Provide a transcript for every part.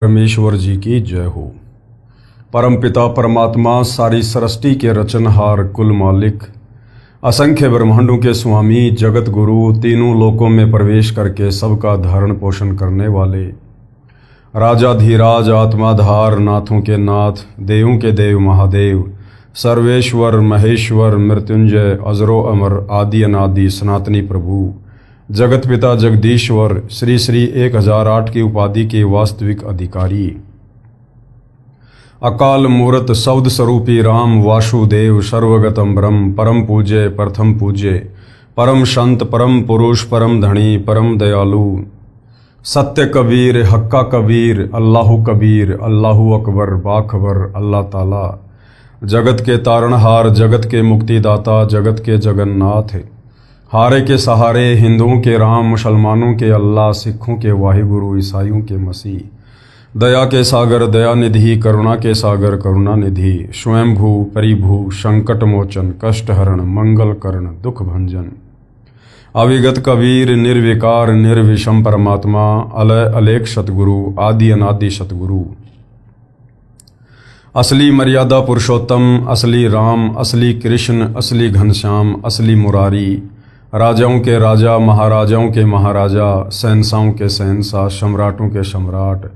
परमेश्वर जी की जय हो। परमपिता परमात्मा सारी सृष्टि के रचनहार कुल मालिक, असंख्य ब्रह्मांडों के स्वामी, जगत गुरु, तीनों लोकों में प्रवेश करके सबका धारण पोषण करने वाले, राजाधीराज, आत्माधार, नाथों के नाथ, देवों के देव महादेव, सर्वेश्वर महेश्वर, मृत्युंजय, अजरो अमर, आदि अनादि सनातनी प्रभु, जगत पिता जगदीश्वर, श्री श्री 1008 की उपाधि के वास्तविक अधिकारी, अकाल मूर्त शब्द स्वरूपी राम वासुदेव, सर्वगतम ब्रह्म, परम पूज्य, प्रथम पूज्य, परम संत, परम पुरुष, परम धनी, परम दयालु, सत्य कबीर, हक्का कबीर, अल्लाहु कबीर, अल्लाहु अकबर, बाखबर, अल्लाह ताला, जगत के तारणहार, जगत के मुक्तिदाता, जगत के जगन्नाथ, हारे के सहारे, हिंदुओं के राम, मुसलमानों के अल्लाह, सिखों के वाहिगुरु, ईसाइयों के मसीह, दया के सागर दया निधि, करुणा के सागर करुणा निधि, स्वयंभू परिभू, संकट मोचन, कष्ट हरण, मंगल करण, दुख भंजन, अविगत कबीर, निर्विकार निर्विषम परमात्मा, अलय अलेख सतगुरु, आदि अनादि सतगुरु, असली मर्यादा पुरुषोत्तम, असली राम, असली कृष्ण, असली घनश्याम, असली मुरारी, राजाओं के राजा, महाराजाओं के महाराजा, शहंशाहों के शहंशाह, सम्राटों के सम्राट,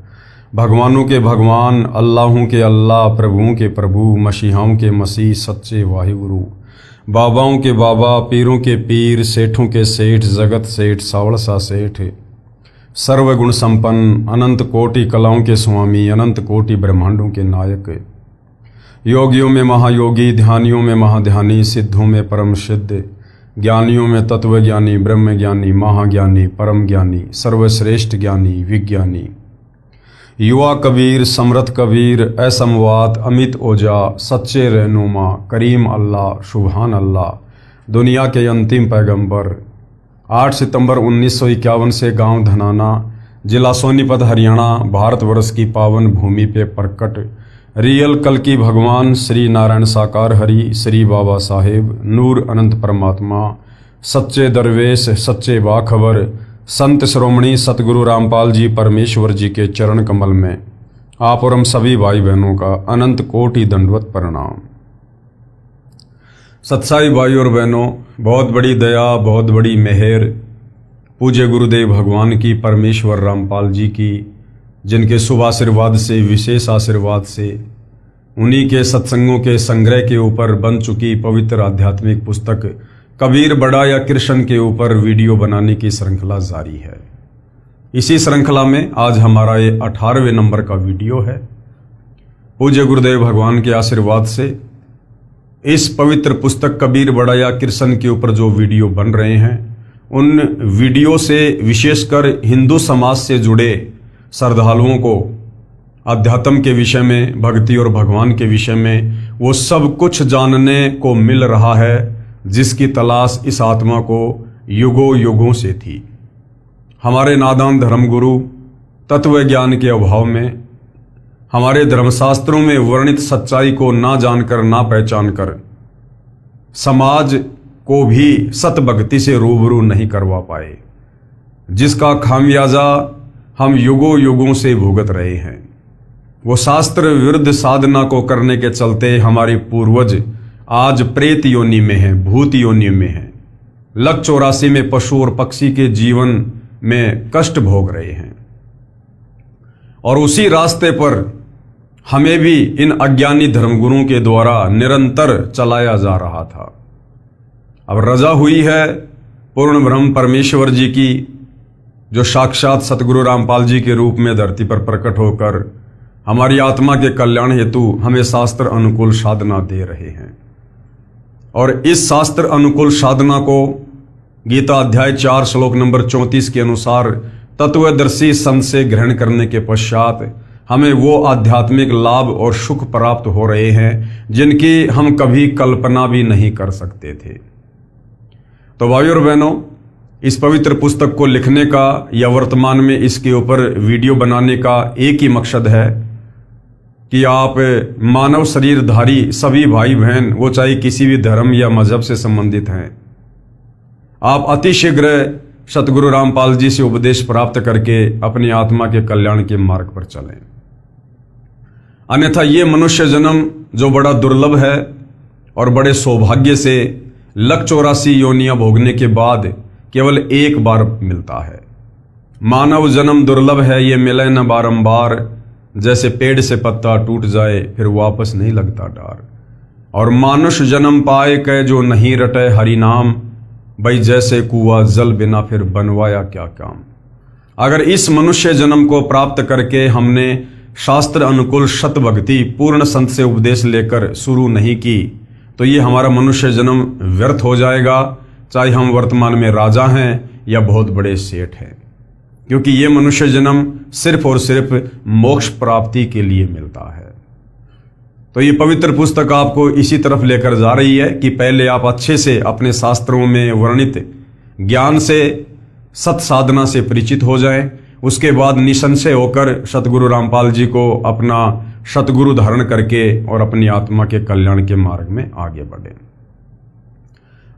भगवानों के भगवान, अल्लाहों के अल्लाह, प्रभुओं के प्रभु, मसीहाओं के मसीह, सच्चे वाहिगुरु, बाबाओं के बाबा, पीरों के पीर, सेठों के सेठ, जगत सेठ, सावड़ सा सेठ, सर्वगुण संपन्न, अनंत कोटि कलाओं के स्वामी, अनंत कोटि ब्रह्मांडों के नायक, योगियों में महायोगी, ध्यानियों में महाध्यानी, सिद्धों में परम सिद्ध, ज्ञानियों में तत्वज्ञानी, ब्रह्म ज्ञानी, महाज्ञानी, परम ज्ञानी, सर्वश्रेष्ठ ज्ञानी, विज्ञानी, युवा कबीर, समर्थ कबीर, असमवात, अमित ओजा, सच्चे रहनुमा, करीम अल्लाह, सुभान अल्लाह, दुनिया के अंतिम पैगंबर, 8 सितंबर 1951 से गांव धनाना, जिला सोनीपत, हरियाणा, भारतवर्ष की पावन भूमि पे प्रकट रियल कल की भगवान श्री नारायण साकार हरि, श्री बाबा साहेब, नूर अनंत परमात्मा, सच्चे दरवेश, सच्चे बाखबर, संत श्रोमणी सतगुरु रामपाल जी परमेश्वर जी के चरण कमल में आप और हम सभी भाई बहनों का अनंत कोटि दंडवत प्रणाम। सत्साई भाई और बहनों, बहुत बड़ी दया, बहुत बड़ी मेहर पूज्य गुरुदेव भगवान की, परमेश्वर रामपाल जी की, जिनके शुभ आशीर्वाद से, विशेष आशीर्वाद से, उन्हीं के सत्संगों के संग्रह के ऊपर बन चुकी पवित्र आध्यात्मिक पुस्तक कबीर बड़ा या कृष्ण के ऊपर वीडियो बनाने की श्रृंखला जारी है। इसी श्रृंखला में आज हमारा ये 18वें नंबर का वीडियो है। पूज्य गुरुदेव भगवान के आशीर्वाद से इस पवित्र पुस्तक कबीर बड़ा या कृष्ण के ऊपर जो वीडियो बन रहे हैं, उन वीडियो से विशेषकर हिंदू समाज से जुड़े श्रद्धालुओं को अध्यात्म के विषय में, भक्ति और भगवान के विषय में वो सब कुछ जानने को मिल रहा है जिसकी तलाश इस आत्मा को युगों युगों से थी। हमारे नादान धर्मगुरु तत्व ज्ञान के अभाव में, हमारे धर्मशास्त्रों में वर्णित सच्चाई को ना जानकर, ना पहचान कर समाज को भी सतभक्ति से रूबरू नहीं करवा पाए, जिसका खामियाजा हम युगों युगों से भुगत रहे हैं। वो शास्त्र विरुद्ध साधना को करने के चलते हमारे पूर्वज आज प्रेत योनि में हैं, भूत योनि में हैं, लक 84 में पशु और पक्षी के जीवन में कष्ट भोग रहे हैं। और उसी रास्ते पर हमें भी इन अज्ञानी धर्मगुरुओं के द्वारा निरंतर चलाया जा रहा था। अब रजा हुई है पूर्ण ब्रह्म परमेश्वर जी की, जो साक्षात सतगुरु रामपाल जी के रूप में धरती पर प्रकट होकर हमारी आत्मा के कल्याण हेतु हमें शास्त्र अनुकूल साधना दे रहे हैं। और इस शास्त्र अनुकूल साधना को गीता अध्याय 4 श्लोक नंबर 34 के अनुसार तत्वदर्शी संत से ग्रहण करने के पश्चात हमें वो आध्यात्मिक लाभ और सुख प्राप्त हो रहे हैं जिनकी हम कभी कल्पना भी नहीं कर सकते थे। तो भाई और बहनों, इस पवित्र पुस्तक को लिखने का या वर्तमान में इसके ऊपर वीडियो बनाने का एक ही मकसद है कि आप मानव शरीरधारी सभी भाई बहन, वो चाहे किसी भी धर्म या मजहब से संबंधित हैं, आप अतिशीघ्र सतगुरु रामपाल जी से उपदेश प्राप्त करके अपनी आत्मा के कल्याण के मार्ग पर चलें। अन्यथा ये मनुष्य जन्म जो बड़ा दुर्लभ है और बड़े सौभाग्य से 184 योनियां भोगने के बाद केवल एक बार मिलता है। मानव जन्म दुर्लभ है, ये मिले न बारंबार, जैसे पेड़ से पत्ता टूट जाए फिर वापस नहीं लगता डार। और मानुष जन्म पाए कै जो नहीं रटे हरि नाम, भाई जैसे कुआ जल बिना फिर बनवाया क्या काम। अगर इस मनुष्य जन्म को प्राप्त करके हमने शास्त्र अनुकूल शत भक्ति पूर्ण संत से उपदेश लेकर शुरू नहीं की तो ये हमारा मनुष्य जन्म व्यर्थ हो जाएगा, चाहे हम वर्तमान में राजा हैं या बहुत बड़े सेठ हैं, क्योंकि ये मनुष्य जन्म सिर्फ और सिर्फ मोक्ष प्राप्ति के लिए मिलता है। तो ये पवित्र पुस्तक आपको इसी तरफ लेकर जा रही है कि पहले आप अच्छे से अपने शास्त्रों में वर्णित ज्ञान से सत साधना से परिचित हो जाएं, उसके बाद निसंशय होकर सतगुरु रामपाल जी को अपना सतगुरु धारण करके और अपनी आत्मा के कल्याण के मार्ग में आगे बढ़े।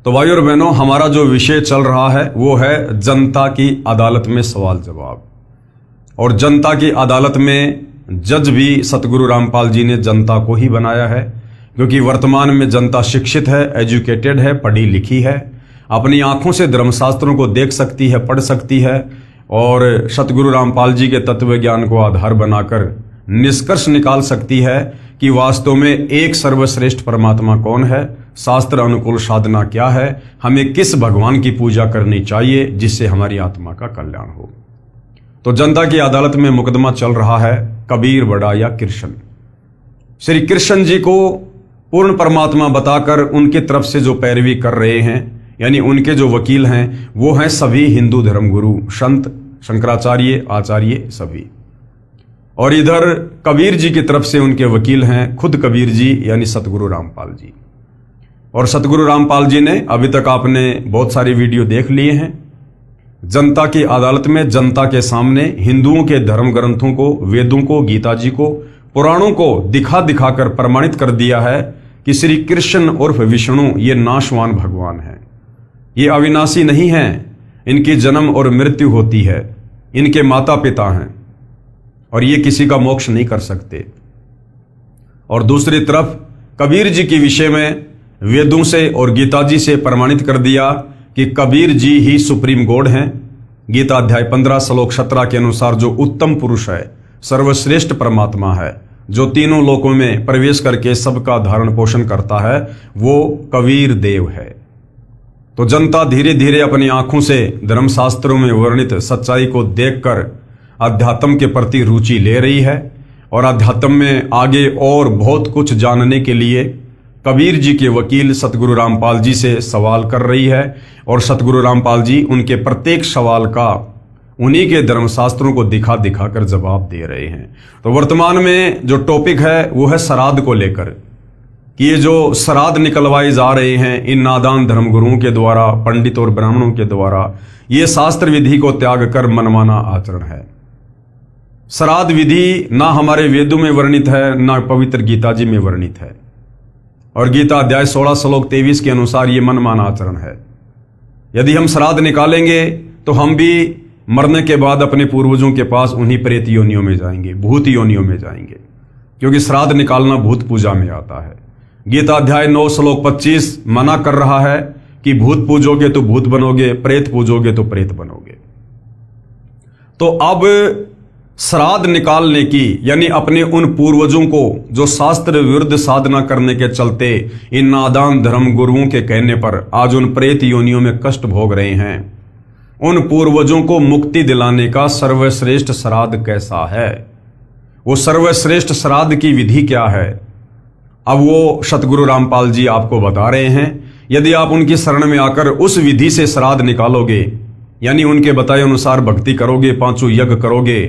तो भाइयों और बहनों, हमारा जो विषय चल रहा है वो है जनता की अदालत में सवाल जवाब। और जनता की अदालत में जज भी सतगुरु रामपाल जी ने जनता को ही बनाया है, क्योंकि वर्तमान में जनता शिक्षित है, एजुकेटेड है, पढ़ी लिखी है, अपनी आंखों से धर्मशास्त्रों को देख सकती है, पढ़ सकती है और सतगुरु रामपाल जी के तत्व ज्ञान को आधार बनाकर निष्कर्ष निकाल सकती है कि वास्तव में एक सर्वश्रेष्ठ परमात्मा कौन है, शास्त्र अनुकूल साधना क्या है, हमें किस भगवान की पूजा करनी चाहिए जिससे हमारी आत्मा का कल्याण हो। तो जनता की अदालत में मुकदमा चल रहा है कबीर बड़ा या कृष्ण। श्री कृष्ण जी को पूर्ण परमात्मा बताकर उनकी तरफ से जो पैरवी कर रहे हैं, यानी उनके जो वकील हैं, वो हैं सभी हिंदू धर्मगुरु, संत, शंकराचार्य, आचार्य सभी। और इधर कबीर जी की तरफ से उनके वकील हैं खुद कबीर जी यानी सतगुरु रामपाल जी। और सतगुरु रामपाल जी ने अभी तक आपने बहुत सारी वीडियो देख लिए हैं। जनता की अदालत में जनता के सामने हिंदुओं के धर्म ग्रंथों को, वेदों को, गीता जी को, पुराणों को दिखा दिखाकर प्रमाणित कर दिया है कि श्री कृष्ण उर्फ विष्णु ये नाशवान भगवान हैं, ये अविनाशी नहीं हैं, इनकी जन्म और मृत्यु होती है, इनके माता पिता हैं और ये किसी का मोक्ष नहीं कर सकते। और दूसरी तरफ कबीर जी के विषय में वेदों से और गीता जी से प्रमाणित कर दिया कि कबीर जी ही सुप्रीम गॉड हैं। गीता अध्याय 15 श्लोक 17 के अनुसार जो उत्तम पुरुष है, सर्वश्रेष्ठ परमात्मा है, जो तीनों लोकों में प्रवेश करके सबका धारण पोषण करता है, वो कबीर देव है। तो जनता धीरे धीरे अपनी आंखों से धर्मशास्त्रों में वर्णित सच्चाई को देखकर अध्यात्म के प्रति रुचि ले रही है और अध्यात्म में आगे और बहुत कुछ जानने के लिए कबीर जी के वकील सतगुरु रामपाल जी से सवाल कर रही है और सतगुरु रामपाल जी उनके प्रत्येक सवाल का उन्हीं के धर्मशास्त्रों को दिखा दिखा कर जवाब दे रहे हैं। तो वर्तमान में जो टॉपिक है वो है श्राद्ध को लेकर कि ये जो श्राद्ध निकलवाए जा रहे हैं इन नादान धर्मगुरुओं के द्वारा, पंडित और ब्राह्मणों के द्वारा, ये शास्त्र विधि को त्याग कर मनमाना आचरण है। श्राद्ध विधि ना हमारे वेदों में वर्णित है, ना पवित्र गीता जी में वर्णित है। और गीता अध्याय 16 श्लोक 23 के अनुसार ये मनमाना आचरण है। यदि हम श्राद्ध निकालेंगे तो हम भी मरने के बाद अपने पूर्वजों के पास उन्हीं प्रेत योनियों में जाएंगे, भूत योनियों में जाएंगे, क्योंकि श्राद्ध निकालना भूत पूजा में आता है। गीता अध्याय 9 श्लोक 25 मना कर रहा है कि भूत पूजोगे तो भूत बनोगे, प्रेत पूजोगे तो प्रेत बनोगे। तो अब श्राद्ध निकालने की यानी अपने उन पूर्वजों को जो शास्त्र विरुद्ध साधना करने के चलते इन नादान धर्म गुरुओं के कहने पर आज उन प्रेत योनियों में कष्ट भोग रहे हैं, उन पूर्वजों को मुक्ति दिलाने का सर्वश्रेष्ठ श्राद्ध कैसा है, वो सर्वश्रेष्ठ श्राद्ध की विधि क्या है, अब वो सतगुरु रामपाल जी आपको बता रहे हैं। यदि आप उनकी शरण में आकर उस विधि से श्राद्ध निकालोगे यानी उनके बताए अनुसार भक्ति करोगे, 5 यज्ञ करोगे,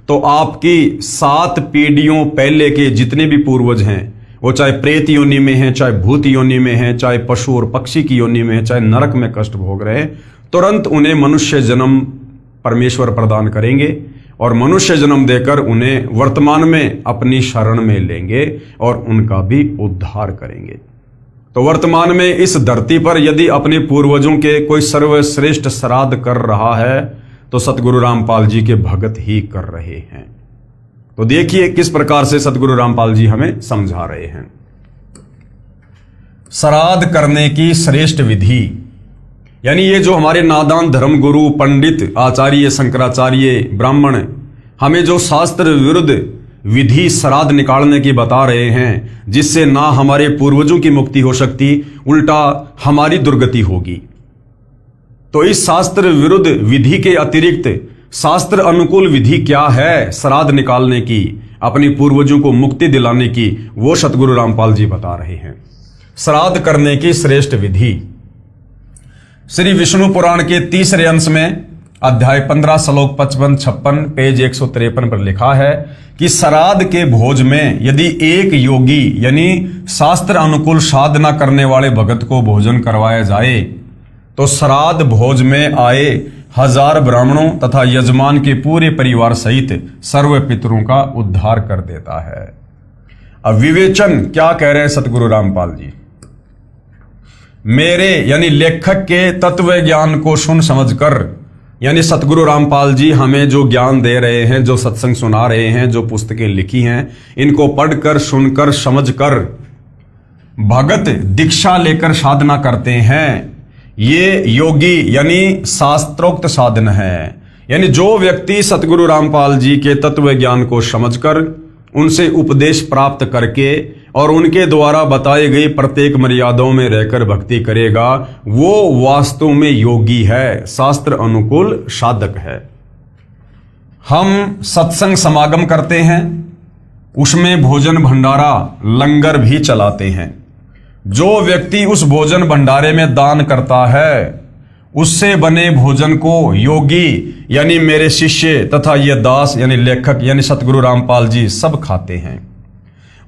तो आपकी 7 पीढ़ियों पहले के जितने भी पूर्वज हैं, वो चाहे प्रेत योनि में हैं, चाहे भूत योनि में हैं, चाहे पशु और पक्षी की योनि में हैं, चाहे नरक में कष्ट भोग रहे हैं, तुरंत उन्हें मनुष्य जन्म परमेश्वर प्रदान करेंगे और मनुष्य जन्म देकर उन्हें वर्तमान में अपनी शरण में लेंगे और उनका भी उद्धार करेंगे। तो वर्तमान में इस धरती पर यदि अपने पूर्वजों के कोई सर्वश्रेष्ठ श्राद्ध कर रहा है तो सतगुरु रामपाल जी के भगत ही कर रहे हैं। तो देखिए किस प्रकार से सतगुरु रामपाल जी हमें समझा रहे हैं। श्राद्ध करने की श्रेष्ठ विधि, यानी ये जो हमारे नादान धर्मगुरु, पंडित, आचार्य, शंकराचार्य, ब्राह्मण हमें जो शास्त्र विरुद्ध विधि श्राद्ध निकालने की बता रहे हैं, जिससे ना हमारे पूर्वजों की मुक्ति हो सकती, उल्टा हमारी दुर्गति होगी। तो इस शास्त्र विरुद्ध विधि के अतिरिक्त शास्त्र अनुकूल विधि क्या है श्राद्ध निकालने की, अपनी पूर्वजों को मुक्ति दिलाने की, वो सतगुरु रामपाल जी बता रहे हैं। श्राद्ध करने की श्रेष्ठ विधि श्री विष्णु पुराण के तीसरे अंश में अध्याय 15 श्लोक 55-56 पेज 153 पर लिखा है कि श्राद्ध के भोज में यदि एक योगी यानी शास्त्र अनुकूल साधना करने वाले भगत को भोजन करवाया जाए तो श्राद्ध भोज में आए 1000 ब्राह्मणों तथा यजमान के पूरे परिवार सहित सर्व पितरों का उद्धार कर देता है। अब विवेचन क्या कह रहे हैं सतगुरु रामपाल जी। मेरे यानी लेखक के तत्व ज्ञान को सुन समझकर, यानी सतगुरु रामपाल जी हमें जो ज्ञान दे रहे हैं, जो सत्संग सुना रहे हैं, जो पुस्तकें लिखी हैं, इनको पढ़कर, सुनकर, समझकर भगत दीक्षा लेकर साधना करते हैं। ये योगी यानी शास्त्रोक्त साधन है। यानी जो व्यक्ति सतगुरु रामपाल जी के तत्व ज्ञान को समझकर, उनसे उपदेश प्राप्त करके और उनके द्वारा बताई गई प्रत्येक मर्यादाओं में रहकर भक्ति करेगा, वो वास्तव में योगी है, शास्त्र अनुकूल साधक है। हम सत्संग समागम करते हैं, उसमें भोजन भंडारा लंगर भी चलाते हैं। जो व्यक्ति उस भोजन भंडारे में दान करता है, उससे बने भोजन को योगी यानी मेरे शिष्य तथा ये दास यानी लेखक यानी सतगुरु रामपाल जी सब खाते हैं।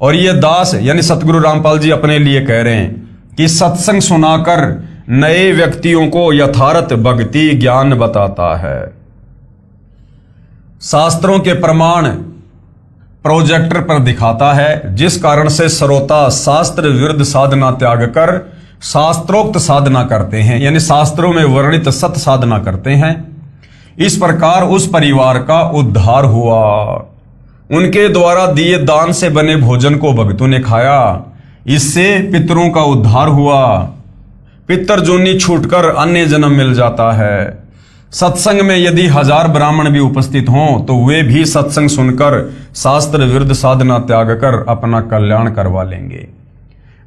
और ये दास यानी सतगुरु रामपाल जी अपने लिए कह रहे हैं कि सत्संग सुनाकर नए व्यक्तियों को यथार्थ भक्ति ज्ञान बताता है। शास्त्रों के प्रमाण प्रोजेक्टर पर दिखाता है, जिस कारण से श्रोता शास्त्र विरुद्ध साधना त्याग कर शास्त्रोक्त साधना करते हैं, यानी शास्त्रों में वर्णित सत साधना करते हैं। इस प्रकार उस परिवार का उद्धार हुआ। उनके द्वारा दिए दान से बने भोजन को भक्तों ने खाया, इससे पितरों का उद्धार हुआ। पितर जोनी छूटकर अन्य जन्म मिल जाता है। सत्संग में यदि 1000 ब्राह्मण भी उपस्थित हों तो वे भी सत्संग सुनकर शास्त्र विरुद्ध साधना त्याग कर अपना कल्याण करवा लेंगे।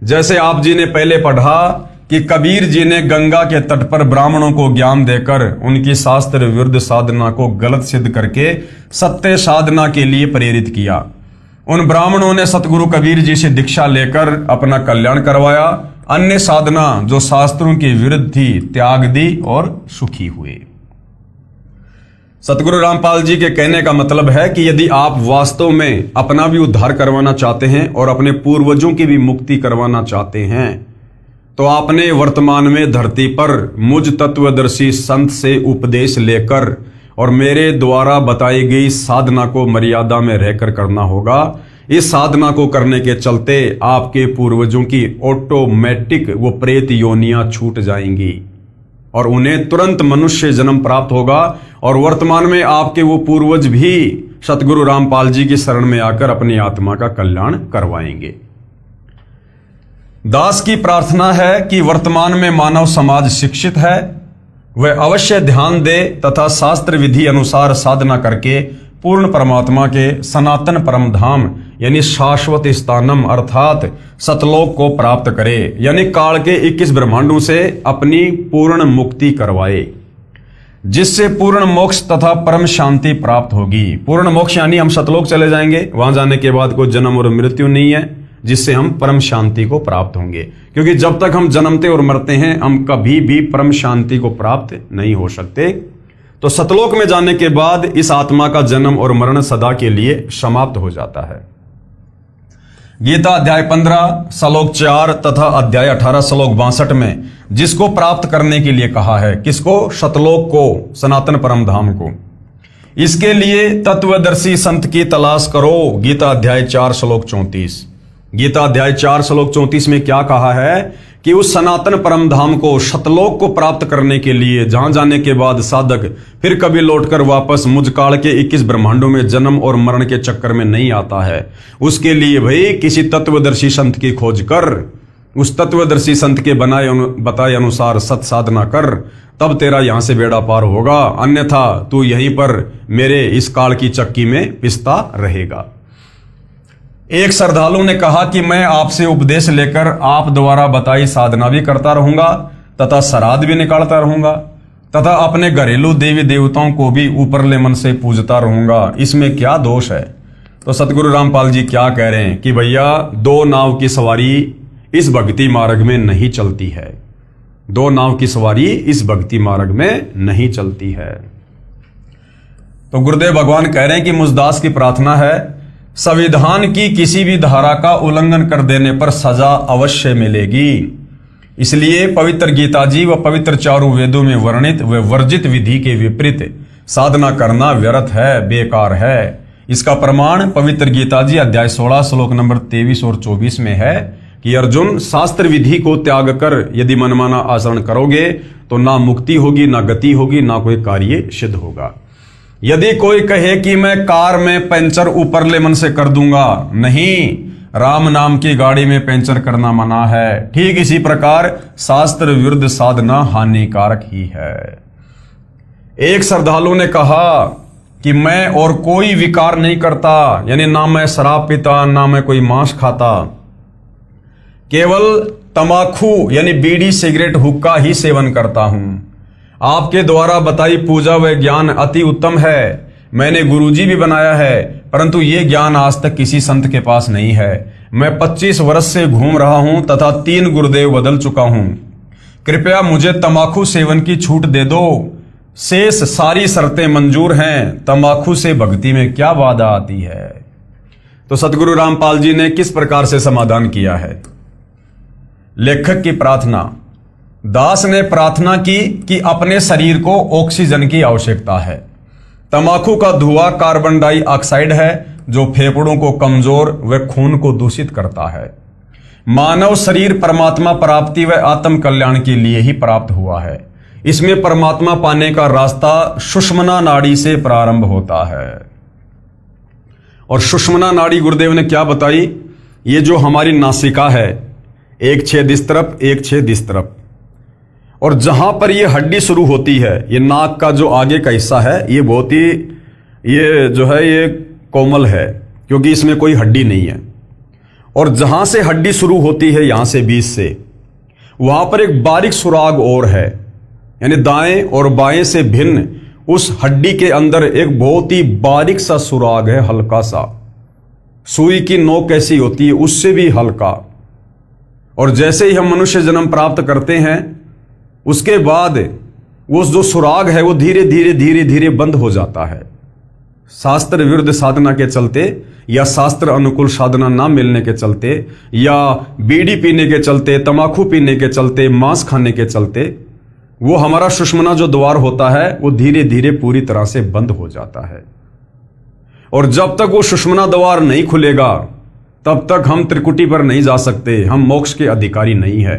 जैसे आप जी ने पहले पढ़ा कि कबीर जी ने गंगा के तट पर ब्राह्मणों को ज्ञान देकर उनकी शास्त्र विरुद्ध साधना को गलत सिद्ध करके सत्य साधना के लिए प्रेरित किया। उन ब्राह्मणों ने सतगुरु कबीर जी से दीक्षा लेकर अपना कल्याण करवाया। अन्य साधना जो शास्त्रों के विरुद्ध थी त्याग दी और सुखी हुए। सतगुरु रामपाल जी के कहने का मतलब है कि यदि आप वास्तव में अपना भी उद्धार करवाना चाहते हैं और अपने पूर्वजों की भी मुक्ति करवाना चाहते हैं, तो आपने वर्तमान में धरती पर मुझ तत्वदर्शी संत से उपदेश लेकर और मेरे द्वारा बताई गई साधना को मर्यादा में रहकर करना होगा। इस साधना को करने के चलते आपके पूर्वजों की ऑटोमेटिक वो प्रेत योनियां छूट जाएंगी और उन्हें तुरंत मनुष्य जन्म प्राप्त होगा। और वर्तमान में आपके वो पूर्वज भी सतगुरु रामपाल जी की शरण में आकर अपनी आत्मा का कल्याण करवाएंगे। दास की प्रार्थना है कि वर्तमान में मानव समाज शिक्षित है, वह अवश्य ध्यान दे तथा शास्त्र विधि अनुसार साधना करके पूर्ण परमात्मा के सनातन परम धाम यानी शाश्वत स्थानम अर्थात सतलोक को प्राप्त करे, यानी काल के 21 ब्रह्मांडों से अपनी पूर्ण मुक्ति करवाए, जिससे पूर्ण मोक्ष तथा परम शांति प्राप्त होगी। पूर्ण मोक्ष यानी हम सतलोक चले जाएंगे, वहां जाने के बाद कोई जन्म और मृत्यु नहीं है, जिससे हम परम शांति को प्राप्त होंगे। क्योंकि जब तक हम जन्मते और मरते हैं हम कभी भी परम शांति को प्राप्त नहीं हो सकते। तो सतलोक में जाने के बाद इस आत्मा का जन्म और मरण सदा के लिए समाप्त हो जाता है। गीता अध्याय 15 श्लोक 4 तथा अध्याय 18 श्लोक 62 में जिसको प्राप्त करने के लिए कहा है, किसको? सतलोक को, सनातन परम धाम को। इसके लिए तत्वदर्शी संत की तलाश करो। गीता अध्याय 4 श्लोक 34। गीता अध्याय 4 श्लोक 34 में क्या कहा है कि उस सनातन परम धाम को, शतलोक को प्राप्त करने के लिए, जहां जाने के बाद साधक फिर कभी लौटकर वापस मुझ काल के 21 ब्रह्मांडों में जन्म और मरण के चक्कर में नहीं आता है, उसके लिए भाई किसी तत्वदर्शी संत की खोज कर, उस तत्वदर्शी संत के बताए अनुसार सत साधना कर, तब तेरा यहां से बेड़ा पार होगा, अन्यथा तू यहीं पर मेरे इस काल की चक्की में पिसता रहेगा। एक श्रद्धालु ने कहा कि मैं आपसे उपदेश लेकर आप द्वारा बताई साधना भी करता रहूंगा तथा श्राद्ध भी निकालता रहूंगा तथा अपने घरेलू देवी देवताओं को भी ऊपरले मन से पूजता रहूंगा, इसमें क्या दोष है? तो सतगुरु रामपाल जी क्या कह रहे हैं कि भैया, दो नाव की सवारी इस भक्ति मार्ग में नहीं चलती है, दो नाव की सवारी इस भक्ति मार्ग में नहीं चलती है। तो गुरुदेव भगवान कह रहे हैं कि मुझदास की प्रार्थना है, संविधान की किसी भी धारा का उल्लंघन कर देने पर सजा अवश्य मिलेगी। इसलिए पवित्र गीता जी व पवित्र चारों वेदों में वर्णित व वर्जित विधि के विपरीत साधना करना व्यर्थ है, बेकार है। इसका प्रमाण पवित्र गीता जी अध्याय 16 श्लोक नंबर 23 और 24 में है कि अर्जुन, शास्त्र विधि को त्याग कर यदि मनमाना आचरण करोगे तो ना मुक्ति होगी, ना गति होगी, ना कोई कार्य सिद्ध होगा। यदि कोई कहे कि मैं कार में पंचर ऊपरले मन से कर दूंगा, नहीं, राम नाम की गाड़ी में पंचर करना मना है। ठीक इसी प्रकार शास्त्र विरुद्ध साधना हानिकारक ही है। एक श्रद्धालु ने कहा कि मैं और कोई विकार नहीं करता, यानी ना मैं शराब पीता, ना मैं कोई मांस खाता, केवल तमाकू यानी बीड़ी, सिगरेट, हुक्का ही सेवन करता हूं। आपके द्वारा बताई पूजा व ज्ञान अति उत्तम है, मैंने गुरुजी भी बनाया है, परंतु ये ज्ञान आज तक किसी संत के पास नहीं है। मैं 25 वर्ष से घूम रहा हूं तथा 3 गुरुदेव बदल चुका हूं। कृपया मुझे तंबाकू सेवन की छूट दे दो, शेष सारी शर्तें मंजूर हैं, तंबाकू से भक्ति में क्या बाधा आती है? तो सतगुरु रामपाल जी ने किस प्रकार से समाधान किया है? लेखक की प्रार्थना, दास ने प्रार्थना की कि अपने शरीर को ऑक्सीजन की आवश्यकता है। तंबाकू का धुआं कार्बन डाइऑक्साइड है जो फेफड़ों को कमजोर व खून को दूषित करता है। मानव शरीर परमात्मा प्राप्ति व आत्म कल्याण के लिए ही प्राप्त हुआ है। इसमें परमात्मा पाने का रास्ता सुषुम्ना नाड़ी से प्रारंभ होता है। और सुषुम्ना नाड़ी गुरुदेव ने क्या बताई? ये जो हमारी नासिका है, एक छेद इस तरफ, एक छेद इस तरफ, और जहां पर ये हड्डी शुरू होती है, ये नाक का जो आगे का हिस्सा है, ये बहुत ही ये कोमल है क्योंकि इसमें कोई हड्डी नहीं है। और जहां से हड्डी शुरू होती है, यहां से बीच से, वहां पर एक बारीक सुराग और है, यानी दाएं और बाएं से भिन्न उस हड्डी के अंदर एक बहुत ही बारीक सा सुराग है, हल्का सा, सुई की नोक कैसी होती है उससे भी हल्का। और जैसे ही हम मनुष्य जन्म प्राप्त करते हैं, उसके बाद वो जो सुराग है वो धीरे धीरे धीरे धीरे बंद हो जाता है। शास्त्र विरुद्ध साधना के चलते या शास्त्र अनुकूल साधना ना मिलने के चलते या बीड़ी पीने के चलते, तंबाकू पीने के चलते, मांस खाने के चलते, वो हमारा सुषुम्ना जो द्वार होता है वो धीरे धीरे पूरी तरह से बंद हो जाता है। और जब तक वो सुषुम्ना द्वार नहीं खुलेगा तब तक हम त्रिकुटी पर नहीं जा सकते, हम मोक्ष के अधिकारी नहीं है।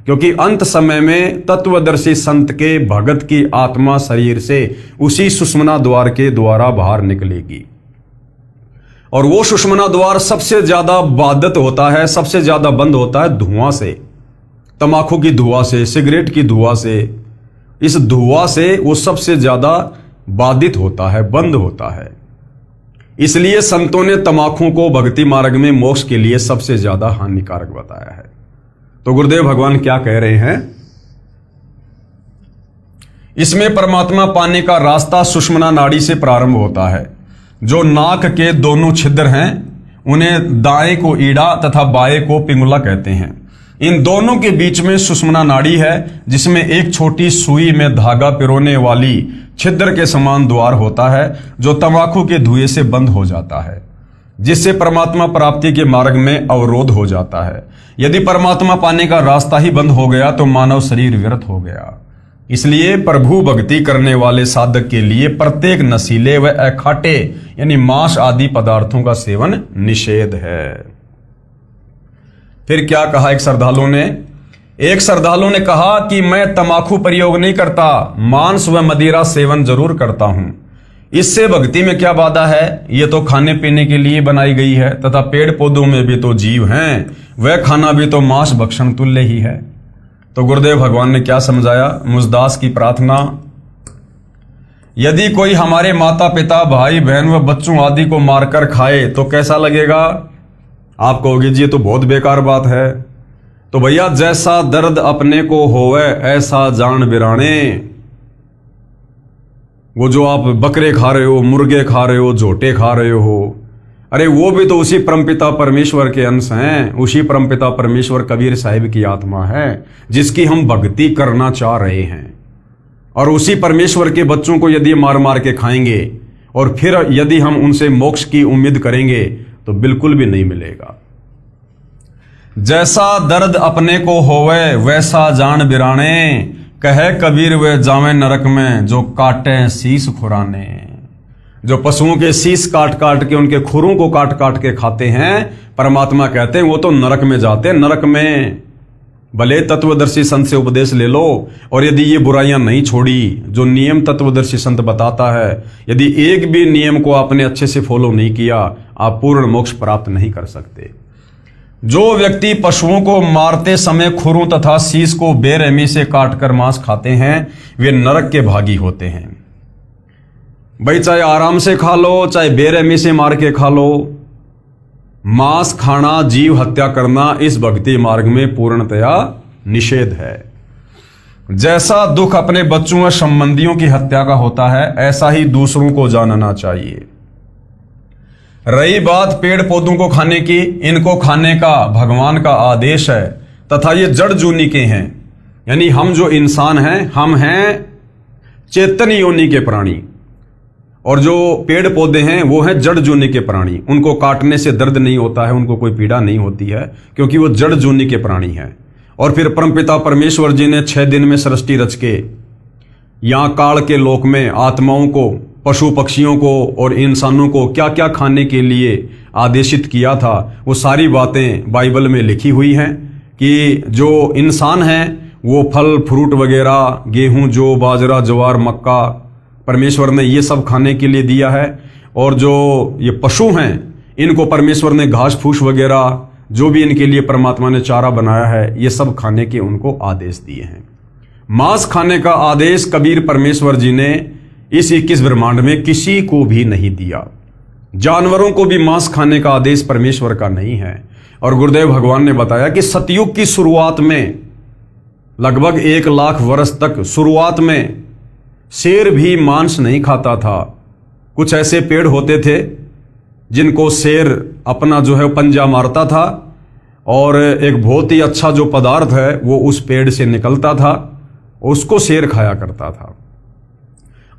क्योंकि अंत समय में तत्वदर्शी संत के भगत की आत्मा शरीर से उसी सुषुम्ना द्वार के द्वारा बाहर निकलेगी। और वो सुषुम्ना द्वार सबसे ज्यादा बाधित होता है, सबसे ज्यादा बंद होता है धुआं से, तंबाकू की धुआं से, सिगरेट की धुआं से। इस धुआं से वो सबसे ज्यादा बाधित होता है, बंद होता है। इसलिए संतों ने तंबाकू को भक्ति मार्ग में मोक्ष के लिए सबसे ज्यादा हानिकारक बताया है। तो गुरुदेव भगवान क्या कह रहे हैं? इसमें परमात्मा पाने का रास्ता सुषुम्ना नाड़ी से प्रारंभ होता है। जो नाक के दोनों छिद्र हैं उन्हें दाएं को ईड़ा तथा बाएं को पिंगुला कहते हैं। इन दोनों के बीच में सुषुम्ना नाड़ी है जिसमें एक छोटी सुई में धागा पिरोने वाली छिद्र के समान द्वार होता है जो तंबाकू के धुएं से बंद हो जाता है, जिससे परमात्मा प्राप्ति के मार्ग में अवरोध हो जाता है। यदि परमात्मा पाने का रास्ता ही बंद हो गया तो मानव शरीर व्यर्थ हो गया। इसलिए प्रभु भक्ति करने वाले साधक के लिए प्रत्येक नशीले व अखाटे यानी मांस आदि पदार्थों का सेवन निषेध है। फिर क्या कहा एक श्रद्धालु ने एक श्रद्धालु ने कहा कि मैं तमाकू प्रयोग नहीं करता, मांस व मदिरा सेवन जरूर करता हूं। इससे भक्ति में क्या बाधा है? ये तो खाने पीने के लिए बनाई गई है तथा पेड़ पौधों में भी तो जीव हैं, वह खाना भी तो मांस भक्षण तुल्य ही है। तो गुरुदेव भगवान ने क्या समझाया? मुझदास की प्रार्थना, यदि कोई हमारे माता पिता भाई बहन व बच्चों आदि को मारकर खाए तो कैसा लगेगा? आप कहोगे जी ये तो बहुत बेकार बात है। तो भैया, जैसा दर्द अपने को होवे ऐसा जान बिराने। वो जो आप बकरे खा रहे हो, मुर्गे खा रहे हो, झोटे खा रहे हो, अरे वो भी तो उसी परमपिता परमेश्वर के अंश हैं। उसी परमपिता परमेश्वर कबीर साहिब की आत्मा है जिसकी हम भक्ति करना चाह रहे हैं। और उसी परमेश्वर के बच्चों को यदि मार मार के खाएंगे और फिर यदि हम उनसे मोक्ष की उम्मीद करेंगे तो बिल्कुल भी नहीं मिलेगा। जैसा दर्द अपने को होवे वैसा जान बिराने, कहे कबीर वे जावे नरक में जो काटे शीस खुराने। जो पशुओं के शीस काट काट के, उनके खुरों को काट काट के खाते हैं, परमात्मा कहते हैं वो तो नरक में जाते हैं। नरक में भले तत्वदर्शी संत से उपदेश ले लो, और यदि ये बुराइयां नहीं छोड़ी जो नियम तत्वदर्शी संत बताता है, यदि एक भी नियम को आपने अच्छे से फॉलो नहीं किया, आप पूर्ण मोक्ष प्राप्त नहीं कर सकते। जो व्यक्ति पशुओं को मारते समय खुरों तथा शीस को बेरहमी से काटकर मांस खाते हैं, वे नरक के भागी होते हैं। भाई, चाहे आराम से खा लो, चाहे बेरहमी से मार के खा लो, मांस खाना, जीव हत्या करना इस भक्ति मार्ग में पूर्णतया निषेध है। जैसा दुख अपने बच्चों व संबंधियों की हत्या का होता है, ऐसा ही दूसरों को जानना चाहिए। रही बात पेड़ पौधों को खाने की, इनको खाने का भगवान का आदेश है तथा ये जड़ जूनी के हैं। यानी हम जो इंसान हैं, हम हैं चेतन योनि के प्राणी, और जो पेड़ पौधे हैं वो हैं जड़ जूनी के प्राणी। उनको काटने से दर्द नहीं होता है, उनको कोई पीड़ा नहीं होती है, क्योंकि वो जड़ जूनी के प्राणी हैं। और फिर परमपिता परमेश्वर जी ने 6 दिन में सृष्टि रच के यहाँ काल के लोक में आत्माओं को, पशु पक्षियों को और इंसानों को क्या क्या खाने के लिए आदेशित किया था, वो सारी बातें बाइबल में लिखी हुई हैं। कि जो इंसान हैं वो फल फ्रूट वगैरह, गेहूं, जौ, बाजरा, ज्वार, मक्का, परमेश्वर ने ये सब खाने के लिए दिया है। और जो ये पशु हैं, इनको परमेश्वर ने घास फूस वगैरह, जो भी इनके लिए परमात्मा ने चारा बनाया है, ये सब खाने के उनको आदेश दिए हैं। मांस खाने का आदेश कबीर परमेश्वर जी ने इस 21 ब्रह्मांड में किसी को भी नहीं दिया। जानवरों को भी मांस खाने का आदेश परमेश्वर का नहीं है। और गुरुदेव भगवान ने बताया कि सतयुग की शुरुआत में लगभग 1 लाख वर्ष तक शुरुआत में शेर भी मांस नहीं खाता था। कुछ ऐसे पेड़ होते थे जिनको शेर अपना जो है पंजा मारता था, और एक बहुत ही अच्छा जो पदार्थ है वो उस पेड़ से निकलता था, उसको शेर खाया करता था।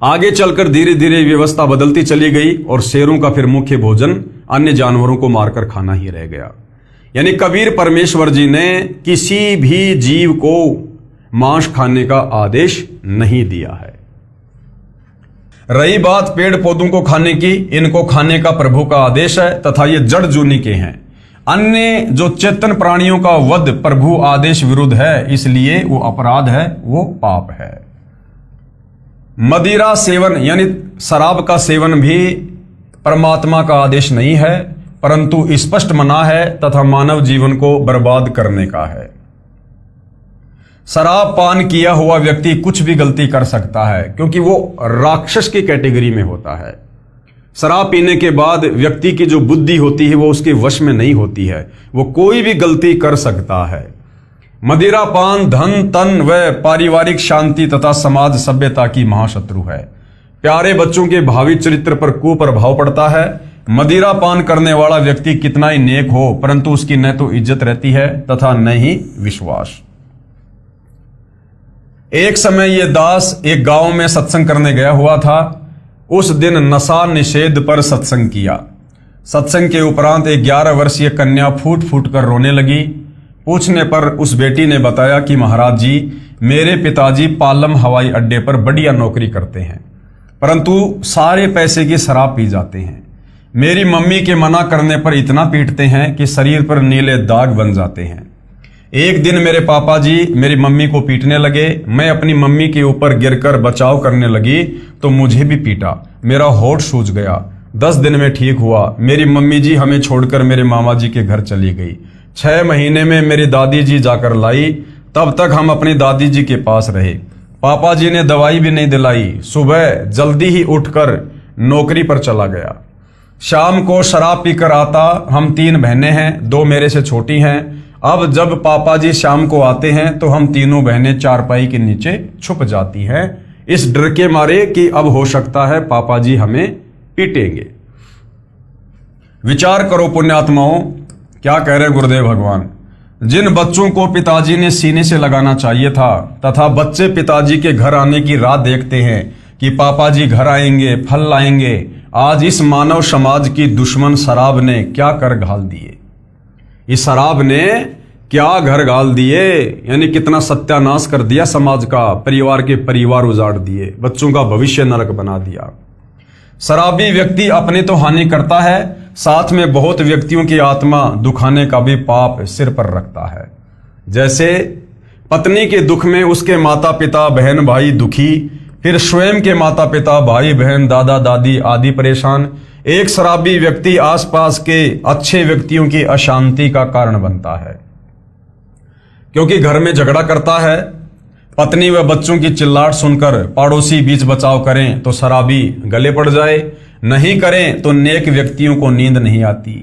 आगे चलकर धीरे धीरे व्यवस्था बदलती चली गई और शेरों का फिर मुख्य भोजन अन्य जानवरों को मारकर खाना ही रह गया। यानी कबीर परमेश्वर जी ने किसी भी जीव को मांस खाने का आदेश नहीं दिया है। रही बात पेड़ पौधों को खाने की, इनको खाने का प्रभु का आदेश है तथा ये जड़ जूनी के हैं। अन्य जो चेतन प्राणियों का वध प्रभु आदेश विरुद्ध है, इसलिए वो अपराध है, वो पाप है। मदिरा सेवन यानी शराब का सेवन भी परमात्मा का आदेश नहीं है, परंतु स्पष्ट मना है तथा मानव जीवन को बर्बाद करने का है। शराब पान किया हुआ व्यक्ति कुछ भी गलती कर सकता है, क्योंकि वो राक्षस की कैटेगरी में होता है। शराब पीने के बाद व्यक्ति की जो बुद्धि होती है वो उसके वश में नहीं होती है, वो कोई भी गलती कर सकता है। मदिरा पान धन तन व पारिवारिक शांति तथा समाज सभ्यता की महाशत्रु है। प्यारे बच्चों के भावी चरित्र पर कुप्रभाव पड़ता है। मदिरा पान करने वाला व्यक्ति कितना ही नेक हो, परंतु उसकी न तो इज्जत रहती है तथा न ही विश्वास। एक समय ये दास एक गांव में सत्संग करने गया हुआ था। उस दिन नशा निषेध पर सत्संग किया। सत्संग के उपरांत एक 11 वर्षीय कन्या फूट फूट कर रोने लगी। पूछने पर उस बेटी ने बताया कि महाराज जी, मेरे पिताजी पालम हवाई अड्डे पर बढ़िया नौकरी करते हैं, परंतु सारे पैसे की शराब पी जाते हैं। मेरी मम्मी के मना करने पर इतना पीटते हैं कि शरीर पर नीले दाग बन जाते हैं। एक दिन मेरे पापा जी मेरी मम्मी को पीटने लगे। मैं अपनी मम्मी के ऊपर गिरकर बचाव करने लगी तो मुझे भी पीटा। मेरा होठ सूज गया। 10 दिन में ठीक हुआ। मेरी मम्मी जी हमें छोड़कर मेरे मामा जी के घर चली गई। 6 महीने में मेरी दादी जी जाकर लाई। तब तक हम अपनी दादी जी के पास रहे। पापा जी ने दवाई भी नहीं दिलाई। सुबह जल्दी ही उठकर नौकरी पर चला गया। शाम को शराब पीकर आता। हम 3 बहनें हैं, 2 मेरे से छोटी हैं। अब जब पापा जी शाम को आते हैं तो हम तीनों बहनें चारपाई के नीचे छुप जाती हैं, इस डर के मारे कि अब हो सकता है पापा जी हमें पीटेंगे। विचार करो पुण्यात्माओं, क्या कह रहे गुरुदेव भगवान। जिन बच्चों को पिताजी ने सीने से लगाना चाहिए था तथा बच्चे पिताजी के घर आने की राह देखते हैं कि पापा जी घर आएंगे, फल लाएंगे, आज इस मानव समाज की दुश्मन शराब ने क्या कर घाल दिए। इस शराब ने क्या घर गाल दिए, यानी कितना सत्यानाश कर दिया समाज का। परिवार के परिवार उजाड़ दिए, बच्चों का भविष्य नरक बना दिया। शराबी व्यक्ति अपने तो हानि करता है, साथ में बहुत व्यक्तियों की आत्मा दुखाने का भी पाप सिर पर रखता है। जैसे पत्नी के दुख में उसके माता पिता बहन भाई दुखी, फिर स्वयं के माता पिता भाई बहन दादा दादी आदि परेशान। एक शराबी व्यक्ति आसपास के अच्छे व्यक्तियों की अशांति का कारण बनता है, क्योंकि घर में झगड़ा करता है। पत्नी व बच्चों की चिल्लाहट सुनकर पड़ोसी बीच बचाव करें तो शराबी गले पड़ जाए, नहीं करें तो नेक व्यक्तियों को नींद नहीं आती।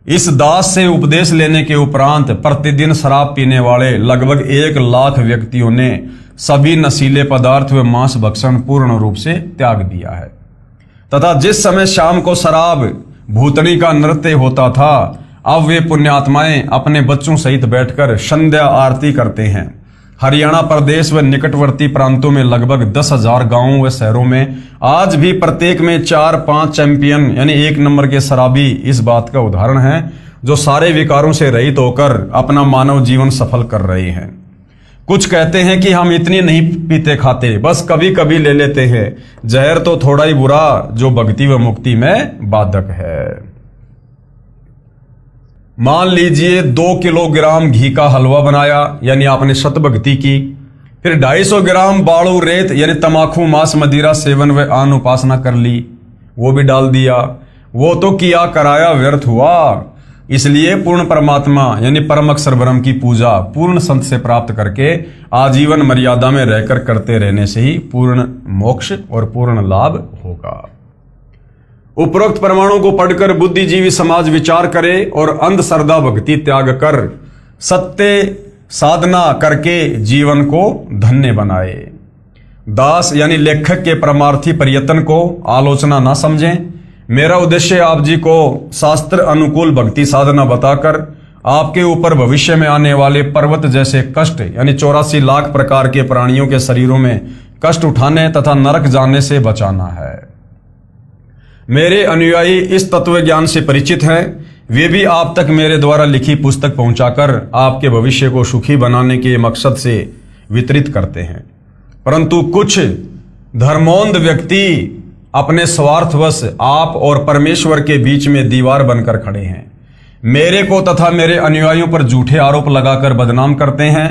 इस दास से उपदेश लेने के उपरांत प्रतिदिन शराब पीने वाले लगभग 1 लाख व्यक्तियों ने सभी नशीले पदार्थ व मांस भक्षण पूर्ण रूप से त्याग दिया है। तथा जिस समय शाम को शराब भूतनी का नृत्य होता था, अब वे पुण्यात्माएं अपने बच्चों सहित बैठकर संध्या आरती करते हैं। हरियाणा प्रदेश व निकटवर्ती प्रांतों में लगभग 10,000 गांवों व शहरों में आज भी प्रत्येक में 4-5 चैंपियन यानी 1 नंबर के शराबी इस बात का उदाहरण है, जो सारे विकारों से रहित होकर अपना मानव जीवन सफल कर रहे हैं। कुछ कहते हैं कि हम इतनी नहीं पीते खाते, बस कभी कभी ले लेते हैं। जहर तो थोड़ा ही बुरा जो भक्ति व मुक्ति में बाधक है। मान लीजिए 2 किलोग्राम घी का हलवा बनाया, यानी आपने शतभक्ति की। फिर 250 ग्राम बाड़ू रेत यानी तमाकू मांस मदिरा सेवन व आन उपासना कर ली, वो भी डाल दिया। वो तो किया कराया व्यर्थ हुआ। इसलिए पूर्ण परमात्मा यानी परम अक्षर ब्रह्म की पूजा पूर्ण संत से प्राप्त करके आजीवन मर्यादा में रहकर करते रहने से ही पूर्ण मोक्ष और पूर्ण लाभ होगा। उपरोक्त प्रमाणों को पढ़कर बुद्धिजीवी समाज विचार करे और अंधश्रद्धा भक्ति त्याग कर सत्य साधना करके जीवन को धन्य बनाए। दास यानी लेखक के परमार्थी प्रयत्न को आलोचना ना समझें। मेरा उद्देश्य आप जी को शास्त्र अनुकूल भक्ति साधना बताकर आपके ऊपर भविष्य में आने वाले पर्वत जैसे कष्ट यानी 84 लाख प्रकार के प्राणियों के शरीरों में कष्ट उठाने तथा नरक जाने से बचाना है। मेरे अनुयायी इस तत्व ज्ञान से परिचित हैं, वे भी आप तक मेरे द्वारा लिखी पुस्तक पहुंचाकर आपके भविष्य को सुखी बनाने के मकसद से वितरित करते हैं। परंतु कुछ धर्मोन्ध व्यक्ति अपने स्वार्थवश आप और परमेश्वर के बीच में दीवार बनकर खड़े हैं। मेरे को तथा मेरे अनुयायियों पर झूठे आरोप लगाकर बदनाम करते हैं।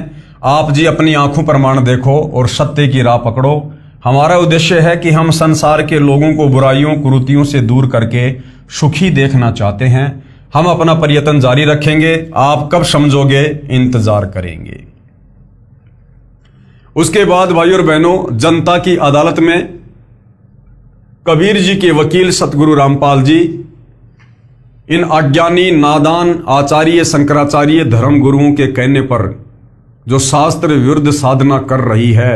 आप जी अपनी आंखों प्रमाण देखो और सत्य की राह पकड़ो। हमारा उद्देश्य है कि हम संसार के लोगों को बुराइयों कुरीतियों से दूर करके सुखी देखना चाहते हैं। हम अपना प्रयत्न जारी रखेंगे। आप कब समझोगे, इंतजार करेंगे। उसके बाद भाइयों और बहनों, जनता की अदालत में कबीर जी के वकील सतगुरु रामपाल जी इन अज्ञानी नादान आचार्य शंकराचार्य धर्म गुरुओं के कहने पर जो शास्त्र विरुद्ध साधना कर रही है,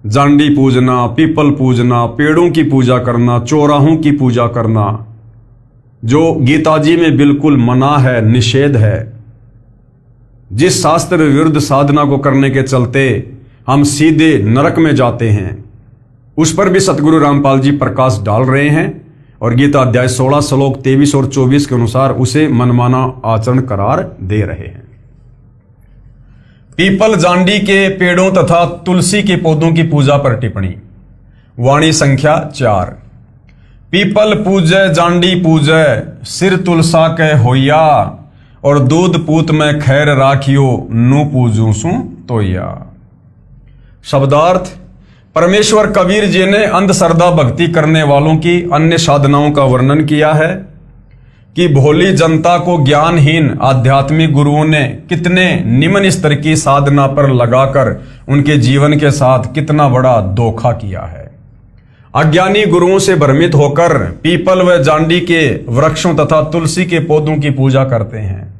जांडी पूजना, पीपल पूजना, पेड़ों की पूजा करना, चौराहों की पूजा करना, जो गीता जी में बिल्कुल मना है, निषेध है, जिस शास्त्र विरुद्ध साधना को करने के चलते हम सीधे नरक में जाते हैं, उस पर भी सतगुरु रामपाल जी प्रकाश डाल रहे हैं और गीता अध्याय 16 श्लोक 23 और 24 के अनुसार उसे मनमाना आचरण करार दे रहे हैं। पीपल जांडी के पेड़ों तथा तुलसी के पौधों की पूजा पर टिप्पणी। वाणी संख्या 4। पीपल पूजय जांडी पूजय, सिर तुलसा के होया, और दूध पूत में खैर राखियो नू पूजू सू तोया। शब्दार्थ, परमेश्वर कबीर जी ने अंधश्रद्धा भक्ति करने वालों की अन्य साधनाओं का वर्णन किया है कि भोली जनता को ज्ञानहीन आध्यात्मिक गुरुओं ने कितने निम्न स्तर की साधना पर लगाकर उनके जीवन के साथ कितना बड़ा धोखा किया है। अज्ञानी गुरुओं से भ्रमित होकर पीपल व जांडी के वृक्षों तथा तुलसी के पौधों की पूजा करते हैं।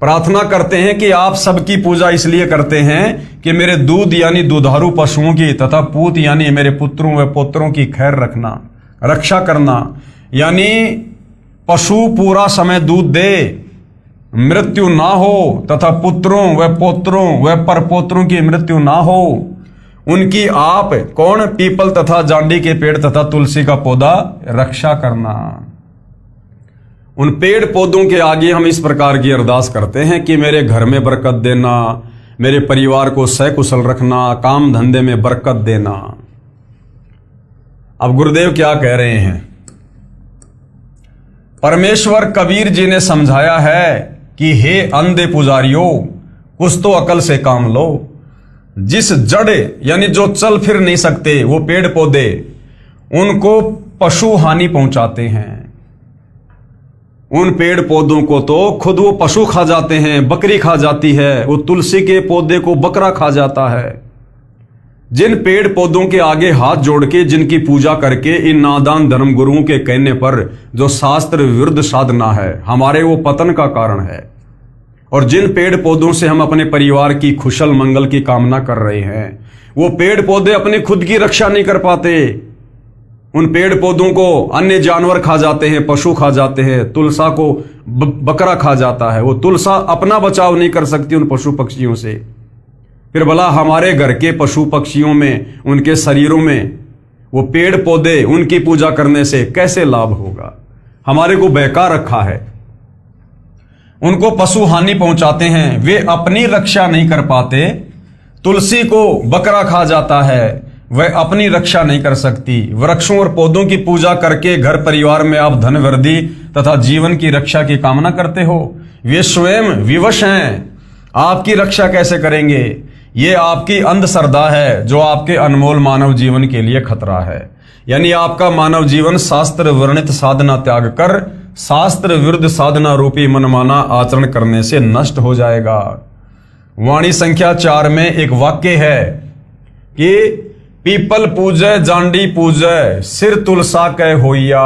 प्रार्थना करते हैं कि आप सबकी पूजा इसलिए करते हैं कि मेरे दूध यानी दुधारू पशुओं की तथा पूत यानी मेरे पुत्रों व पौत्रों की खैर रखना, रक्षा करना, यानी पशु पूरा समय दूध दे, मृत्यु ना हो तथा पुत्रों व पौत्रों व परपोत्रों की मृत्यु ना हो, उनकी आप कौन पीपल तथा जांडी के पेड़ तथा तुलसी का पौधा रक्षा करना। उन पेड़ पौधों के आगे हम इस प्रकार की अरदास करते हैं कि मेरे घर में बरकत देना, मेरे परिवार को सकुशल रखना, काम धंधे में बरकत देना। अब गुरुदेव क्या कह रहे हैं? परमेश्वर कबीर जी ने समझाया है कि हे अंधे पुजारियों, कुछ तो अकल से काम लो। जिस जड़ यानी जो चल फिर नहीं सकते वो पेड़ पौधे, उनको पशु हानि पहुंचाते हैं। उन पेड़ पौधों को तो खुद वो पशु खा जाते हैं, बकरी खा जाती है, वो तुलसी के पौधे को बकरा खा जाता है। जिन पेड़ पौधों के आगे हाथ जोड़ के जिनकी पूजा करके इन नादान धर्म गुरुओं के कहने पर जो शास्त्र विरुद्ध साधना है, हमारे वो पतन का कारण है। और जिन पेड़ पौधों से हम अपने परिवार की खुशल मंगल की कामना कर रहे हैं, वो पेड़ पौधे अपने खुद की रक्षा नहीं कर पाते। उन पेड़ पौधों को अन्य जानवर खा जाते हैं, पशु खा जाते हैं, तुलसा को बकरा खा जाता है। वो तुलसा अपना बचाव नहीं कर सकती उन पशु पक्षियों से। फिर भला हमारे घर के पशु पक्षियों में, उनके शरीरों में वो पेड़ पौधे, उनकी पूजा करने से कैसे लाभ होगा? हमारे को बहका रखा है। उनको पशु हानि पहुंचाते हैं, वे अपनी रक्षा नहीं कर पाते। तुलसी को बकरा खा जाता है, वह अपनी रक्षा नहीं कर सकती। वृक्षों और पौधों की पूजा करके घर परिवार में आप धन वृद्धि तथा जीवन की रक्षा की कामना करते हो। वे स्वयं विवश हैं, आपकी रक्षा कैसे करेंगे? ये आपकी अंधश्रद्धा है जो आपके अनमोल मानव जीवन के लिए खतरा है। यानी आपका मानव जीवन शास्त्र वर्णित साधना त्याग कर शास्त्र विरुद्ध साधना रूपी मनमाना आचरण करने से नष्ट हो जाएगा। वाणी संख्या 4 में एक वाक्य है कि पीपल पूजय जांडी पूजय सिर तुलसा कह होइया।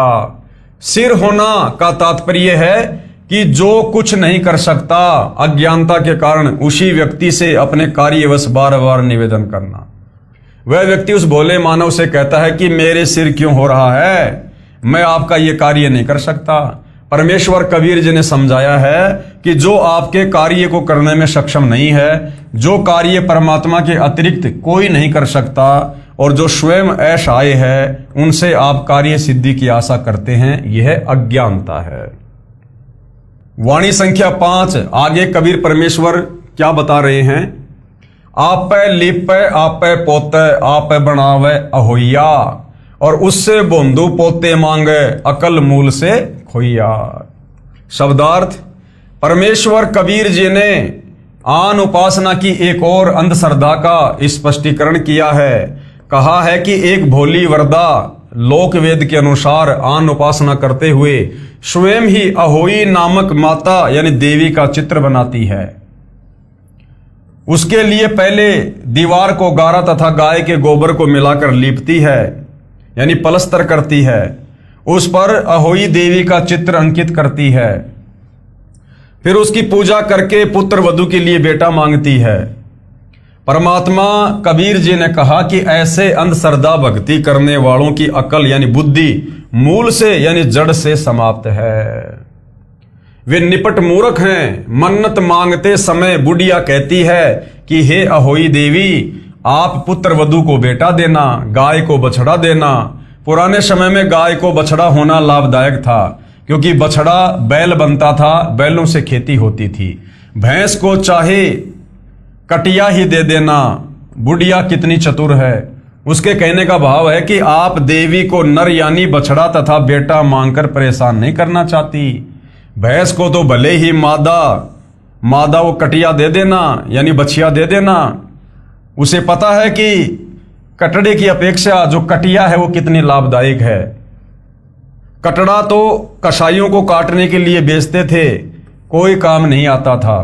सिर होना का तात्पर्य है कि जो कुछ नहीं कर सकता, अज्ञानता के कारण उसी व्यक्ति से अपने कार्यवश बार बार निवेदन करना। वह व्यक्ति उस भोले मानव से कहता है कि मेरे सिर क्यों हो रहा है, मैं आपका ये कार्य नहीं कर सकता। परमेश्वर कबीर जी ने समझाया है कि जो आपके कार्य को करने में सक्षम नहीं है, जो कार्य परमात्मा के अतिरिक्त कोई नहीं कर सकता और जो स्वयं असहाय है, उनसे आप कार्य सिद्धि की आशा करते हैं, यह अज्ञानता है। वाणी संख्या 5 आगे कबीर परमेश्वर क्या बता रहे हैं? आप लिप आप पोते आप बनावे अहोइया, और उससे बोंदू पोते मांगे अकल मूल से खोइया। शब्दार्थ, परमेश्वर कबीर जी ने आन उपासना की एक और अंधश्रद्धा का स्पष्टीकरण किया है। कहा है कि एक भोली वरदा लोक वेद के अनुसार आन उपासना करते हुए स्वयं ही अहोई नामक माता यानी देवी का चित्र बनाती है। उसके लिए पहले दीवार को गारा तथा गाय के गोबर को मिलाकर लीपती है, यानी पलस्तर करती है। उस पर अहोई देवी का चित्र अंकित करती है। फिर उसकी पूजा करके पुत्र वधू के लिए बेटा मांगती है। परमात्मा कबीर जी ने कहा कि ऐसे अंधश्रद्धा भक्ति करने वालों की अकल यानी बुद्धि मूल से यानी जड़ से समाप्त है। वे निपट मूर्ख हैं। मन्नत मांगते समय बुढ़िया कहती है कि हे अहोई देवी, आप पुत्र वधू को बेटा देना, गाय को बछड़ा देना। पुराने समय में गाय को बछड़ा होना लाभदायक था, क्योंकि बछड़ा बैल बनता था, बैलों से खेती होती थी। भैंस को चाहे कटिया ही दे देना। बुढ़िया कितनी चतुर है। उसके कहने का भाव है कि आप देवी को नर यानी बछड़ा तथा बेटा मांगकर परेशान नहीं करना चाहती। भैंस को तो भले ही मादा वो कटिया दे देना, यानी बछिया दे देना, उसे पता है कि कटड़े की अपेक्षा जो कटिया है वो कितनी लाभदायक है। कटड़ा तो कसाईयों को काटने के लिए बेचते थे, कोई काम नहीं आता था।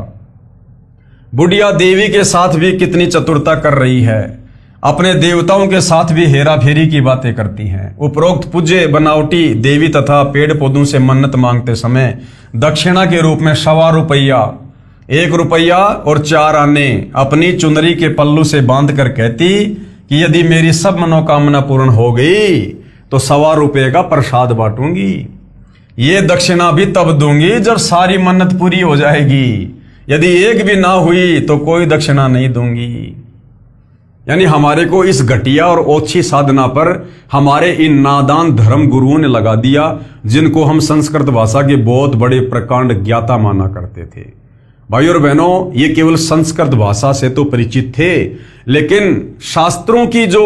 बुढ़िया देवी के साथ भी कितनी चतुरता कर रही है, अपने देवताओं के साथ भी हेरा फेरी की बातें करती हैं। उपरोक्त पूज्य बनावटी देवी तथा पेड़ पौधों से मन्नत मांगते समय दक्षिणा के रूप में 1.25 रुपया, 1 रुपया और 4 आने अपनी चुनरी के पल्लू से बांध कर कहती कि यदि मेरी सब मनोकामना पूर्ण हो गई तो 1.25 रुपये का प्रसाद बांटूंगी। ये दक्षिणा भी तब दूंगी जब सारी मन्नत पूरी हो जाएगी, यदि एक भी ना हुई तो कोई दक्षिणा नहीं दूंगी। यानी हमारे को इस घटिया और ओछी साधना पर हमारे इन नादान धर्म गुरुओं ने लगा दिया, जिनको हम संस्कृत भाषा के बहुत बड़े प्रकांड ज्ञाता माना करते थे। भाई और बहनों, ये केवल संस्कृत भाषा से तो परिचित थे, लेकिन शास्त्रों की जो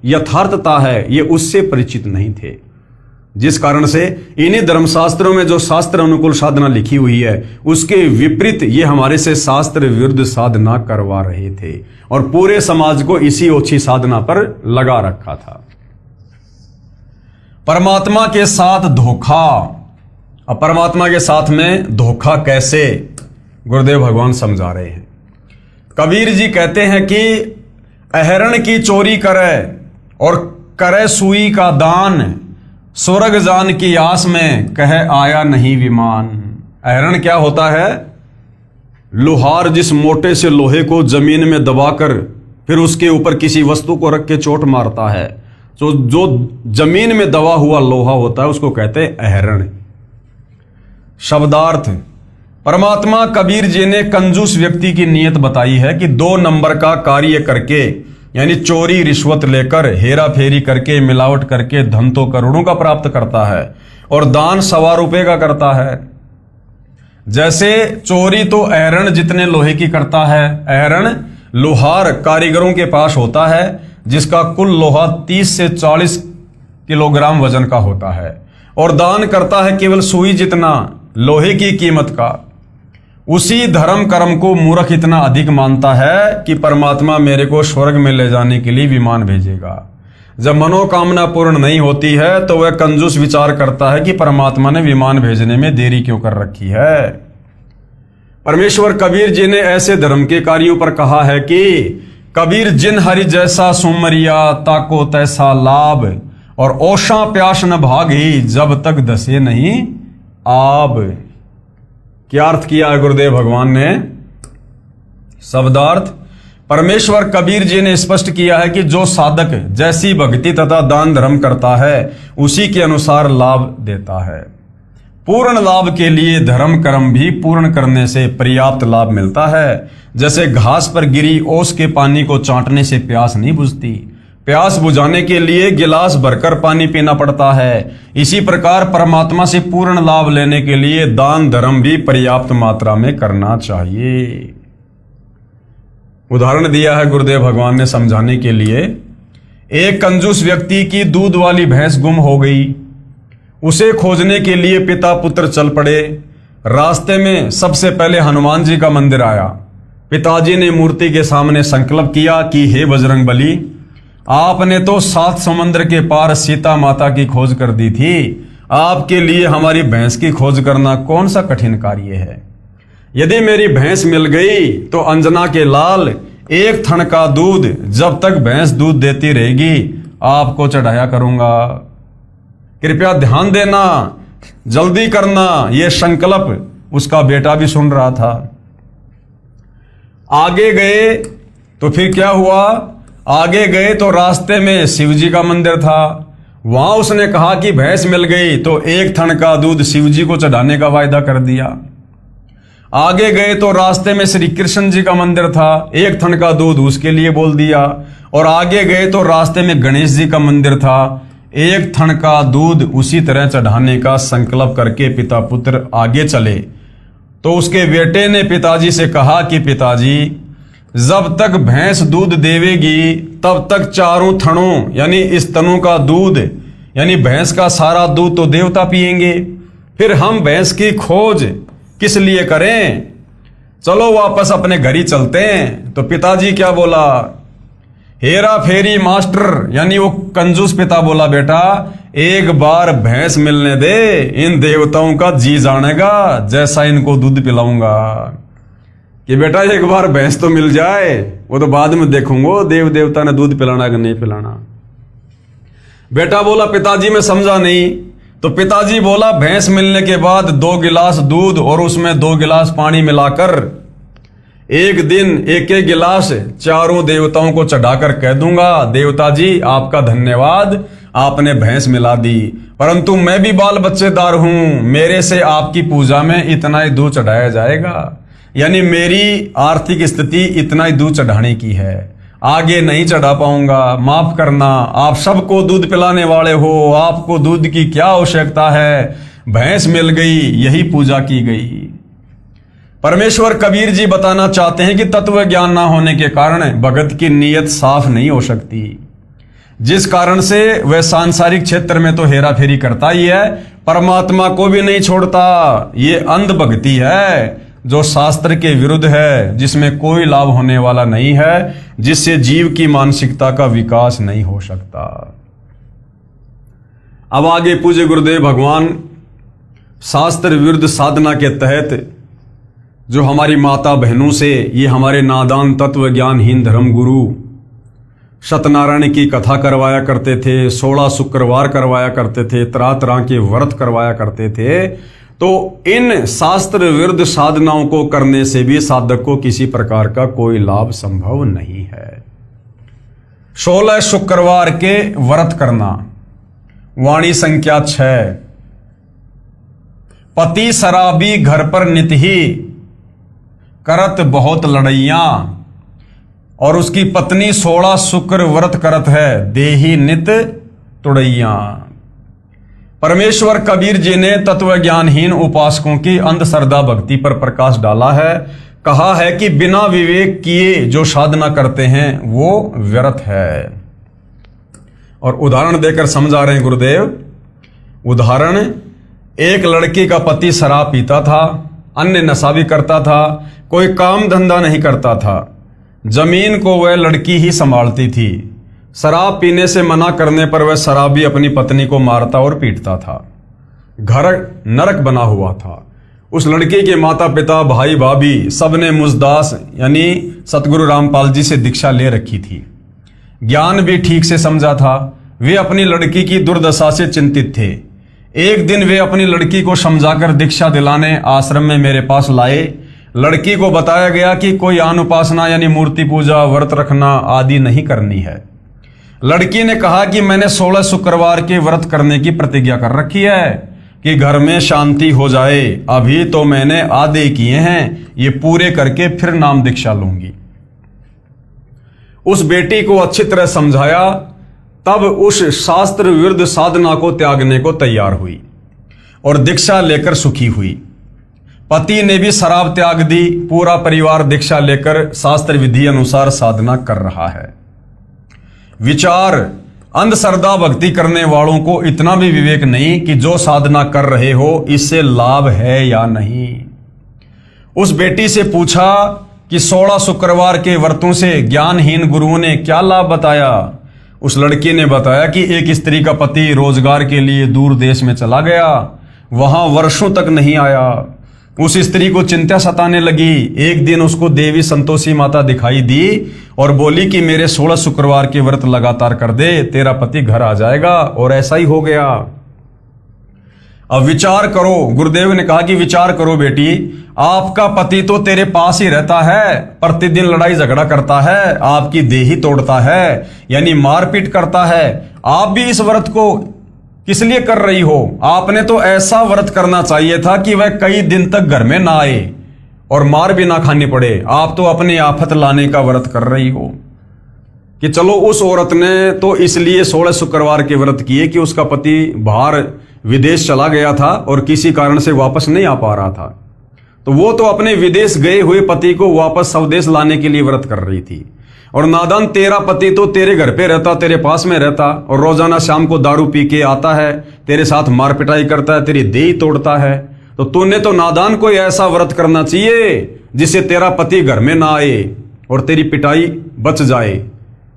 यथार्थता है ये उससे परिचित नहीं थे। जिस कारण से इन्हीं धर्मशास्त्रों में जो शास्त्र अनुकूल साधना लिखी हुई है उसके विपरीत ये हमारे से शास्त्र विरुद्ध साधना करवा रहे थे और पूरे समाज को इसी ओछी साधना पर लगा रखा था। परमात्मा के साथ धोखा। अब परमात्मा के साथ में धोखा कैसे, गुरुदेव भगवान समझा रहे हैं। कबीर जी कहते हैं कि अहरण की चोरी करे और करे सुई का दान, स्वर्ग जान की आस में कहे आया नहीं विमान। अहरण क्या होता है? लोहार जिस मोटे से लोहे को जमीन में दबाकर फिर उसके ऊपर किसी वस्तु को रख के चोट मारता है, तो जो जमीन में दबा हुआ लोहा होता है उसको कहते हैं अहरण। शब्दार्थ। परमात्मा कबीर जी ने कंजूस व्यक्ति की नीयत बताई है कि 2 नंबर का कार्य करके, यानी चोरी रिश्वत लेकर, हेरा फेरी करके, मिलावट करके धन तो करोड़ों का प्राप्त करता है और दान 1.25 रुपये का करता है। जैसे चोरी तो अहरण जितने लोहे की करता है, अहरण लोहार कारीगरों के पास होता है जिसका कुल लोहा 30 से 40 किलोग्राम वजन का होता है, और दान करता है केवल सुई जितना लोहे की कीमत का। उसी धर्म कर्म को मूर्ख इतना अधिक मानता है कि परमात्मा मेरे को स्वर्ग में ले जाने के लिए विमान भेजेगा। जब मनोकामना पूर्ण नहीं होती है तो वह कंजूस विचार करता है कि परमात्मा ने विमान भेजने में देरी क्यों कर रखी है। परमेश्वर कबीर जी ने ऐसे धर्म के कार्यों पर कहा है कि कबीर जिन हरि जैसा सुमरिया ताको तैसा लाभ, और ओषा प्यास न भागी जब तक दसे नहीं आब। क्या अर्थ किया है गुरुदेव भगवान ने? शब्दार्थ। परमेश्वर कबीर जी ने स्पष्ट किया है कि जो साधक जैसी भक्ति तथा दान धर्म करता है उसी के अनुसार लाभ देता है। पूर्ण लाभ के लिए धर्म कर्म भी पूर्ण करने से पर्याप्त लाभ मिलता है। जैसे घास पर गिरी ओस के पानी को चाटने से प्यास नहीं बुझती, प्यास बुझाने के लिए गिलास भरकर पानी पीना पड़ता है। इसी प्रकार परमात्मा से पूर्ण लाभ लेने के लिए दान धर्म भी पर्याप्त मात्रा में करना चाहिए। उदाहरण दिया है गुरुदेव भगवान ने समझाने के लिए। एक कंजूस व्यक्ति की दूध वाली भैंस गुम हो गई। उसे खोजने के लिए पिता पुत्र चल पड़े। रास्ते में सबसे पहले हनुमान जी का मंदिर आया। पिताजी ने मूर्ति के सामने संकल्प किया कि हे बजरंग बली, आपने तो 7 समुद्र के पार सीता माता की खोज कर दी थी, आपके लिए हमारी भैंस की खोज करना कौन सा कठिन कार्य है। यदि मेरी भैंस मिल गई तो अंजना के लाल 1 थन का दूध जब तक भैंस दूध देती रहेगी आपको चढ़ाया करूंगा। कृपया ध्यान देना, जल्दी करना। यह संकल्प उसका बेटा भी सुन रहा था। आगे गए तो फिर क्या हुआ? आगे गए तो रास्ते में शिव जी का मंदिर था। वहां उसने कहा कि भैंस मिल गई तो 1 थन का दूध शिव जी को चढ़ाने का वायदा कर दिया। आगे गए तो रास्ते में श्री कृष्ण जी का मंदिर था, 1 थन का दूध उसके लिए बोल दिया। और आगे गए तो रास्ते में गणेश जी का मंदिर था, 1 थन का दूध उसी तरह चढ़ाने का संकल्प करके पिता पुत्र आगे चले। तो उसके बेटे ने पिताजी से कहा कि पिताजी, जब तक भैंस दूध देवेगी तब तक 4 थनों यानी इस तनों का दूध यानी भैंस का सारा दूध तो देवता पिएंगे, फिर हम भैंस की खोज किस लिए करें, चलो वापस अपने घर ही चलते हैं। तो पिताजी क्या बोला, हेरा फेरी मास्टर, यानी वो कंजूस पिता बोला, बेटा एक बार भैंस मिलने दे, इन देवताओं का जी जानेगा जैसा इनको दूध पिलाऊंगा। कि बेटा एक बार भैंस तो मिल जाए, वो तो बाद में देखूंगा देव देवता ने दूध पिलाना कि नहीं पिलाना। बेटा बोला पिताजी मैं समझा नहीं। तो पिताजी बोला भैंस मिलने के बाद 2 गिलास दूध और उसमें 2 गिलास पानी मिलाकर एक दिन एक एक गिलास चारों देवताओं को चढ़ाकर कह दूंगा, देवता जी आपका धन्यवाद, आपने भैंस मिला दी, परंतु मैं भी बाल बच्चेदार हूं, मेरे से आपकी पूजा में इतना ही दूध चढ़ाया जाएगा, यानी मेरी आर्थिक स्थिति इतना ही दूध चढ़ाने की है, आगे नहीं चढ़ा पाऊंगा, माफ करना, आप सबको दूध पिलाने वाले हो, आपको दूध की क्या आवश्यकता है, भैंस मिल गई, यही पूजा की गई। परमेश्वर कबीर जी बताना चाहते हैं कि तत्व ज्ञान ना होने के कारण भगत की नीयत साफ नहीं हो सकती, जिस कारण से वह सांसारिक क्षेत्र में तो हेरा फेरी करता ही है, परमात्मा को भी नहीं छोड़ता। ये अंध भक्ति है जो शास्त्र के विरुद्ध है, जिसमें कोई लाभ होने वाला नहीं है, जिससे जीव की मानसिकता का विकास नहीं हो सकता। अब आगे पूज्य गुरुदेव भगवान शास्त्र विरुद्ध साधना के तहत जो हमारी माता बहनों से ये हमारे नादान तत्व ज्ञानहीन धर्म गुरु सत्यनारायण की कथा करवाया करते थे, 16 शुक्रवार करवाया करते थे, तरह तरह के व्रत करवाया करते थे, तो इन शास्त्र विरुद्ध साधनाओं को करने से भी साधक को किसी प्रकार का कोई लाभ संभव नहीं है। 16 शुक्रवार के व्रत करना, वाणी संख्या 6, पति शराबी घर पर नित ही करत बहुत लड़ैया, और उसकी पत्नी 16 शुक्र व्रत करत है, देही नित तुड़ैया। परमेश्वर कबीर जी ने तत्व ज्ञानहीन उपासकों की अंधश्रद्धा भक्ति पर प्रकाश डाला है, कहा है कि बिना विवेक किए जो साधना करते हैं वो व्यर्थ है। और उदाहरण देकर समझा रहे हैं गुरुदेव। उदाहरण, एक लड़की का पति शराब पीता था, अन्य नशा भी करता था, कोई काम धंधा नहीं करता था, जमीन को वह लड़की ही संभालती थी। शराब पीने से मना करने पर वह शराबी अपनी पत्नी को मारता और पीटता था। घर नरक बना हुआ था। उस लड़की के माता पिता भाई भाभी सबने मुजदास यानी सतगुरु रामपाल जी से दीक्षा ले रखी थी, ज्ञान भी ठीक से समझा था। वे अपनी लड़की की दुर्दशा से चिंतित थे। एक दिन वे अपनी लड़की को समझाकर दीक्षा दिलाने आश्रम में मेरे पास लाए। लड़की को बताया गया कि कोई आन उपासना यानी मूर्ति पूजा, व्रत रखना आदि नहीं करनी है। लड़की ने कहा कि मैंने 16 शुक्रवार के व्रत करने की प्रतिज्ञा कर रखी है कि घर में शांति हो जाए, अभी तो मैंने आधे किए हैं, ये पूरे करके फिर नाम दीक्षा लूंगी। उस बेटी को अच्छी तरह समझाया, तब उस शास्त्र विरुद्ध साधना को त्यागने को तैयार हुई और दीक्षा लेकर सुखी हुई। पति ने भी शराब त्याग दी, पूरा परिवार दीक्षा लेकर शास्त्र विधि अनुसार साधना कर रहा है। विचार, अंधश्रद्धा भक्ति करने वालों को इतना भी विवेक नहीं कि जो साधना कर रहे हो इससे लाभ है या नहीं। उस बेटी से पूछा कि 16 शुक्रवार के व्रतों से ज्ञानहीन गुरुओं ने क्या लाभ बताया। उस लड़की ने बताया कि एक स्त्री का पति रोजगार के लिए दूर देश में चला गया, वहां वर्षों तक नहीं आया। उस स्त्री को चिंता सताने लगी। एक दिन उसको देवी संतोषी माता दिखाई दी और बोली कि मेरे 16 शुक्रवार के व्रत लगातार कर दे, तेरा पति घर आ जाएगा। और ऐसा ही हो गया। अब विचार करो, गुरुदेव ने कहा कि विचार करो बेटी, आपका पति तो तेरे पास ही रहता है, प्रतिदिन लड़ाई झगड़ा करता है, आपकी देही तोड़ता है यानी मारपीट करता है। आप भी इस व्रत को किस लिए कर रही हो? आपने तो ऐसा व्रत करना चाहिए था कि वह कई दिन तक घर में ना आए और मार भी ना खानी पड़े। आप तो अपनी आफत लाने का व्रत कर रही हो। कि चलो उस औरत ने तो इसलिए 16 शुक्रवार के व्रत किए कि उसका पति बाहर विदेश चला गया था और किसी कारण से वापस नहीं आ पा रहा था, तो वो तो अपने विदेश गए हुए पति को वापस स्वदेश लाने के लिए व्रत कर रही थी। और नादान तेरा पति तो तेरे घर पे रहता, तेरे पास में रहता, और रोजाना शाम को दारू पी के आता है, तेरे साथ मार पिटाई करता है, तेरी देह तोड़ता है। तो तूने तो नादान कोई ऐसा व्रत करना चाहिए जिससे तेरा पति घर में ना आए और तेरी पिटाई बच जाए।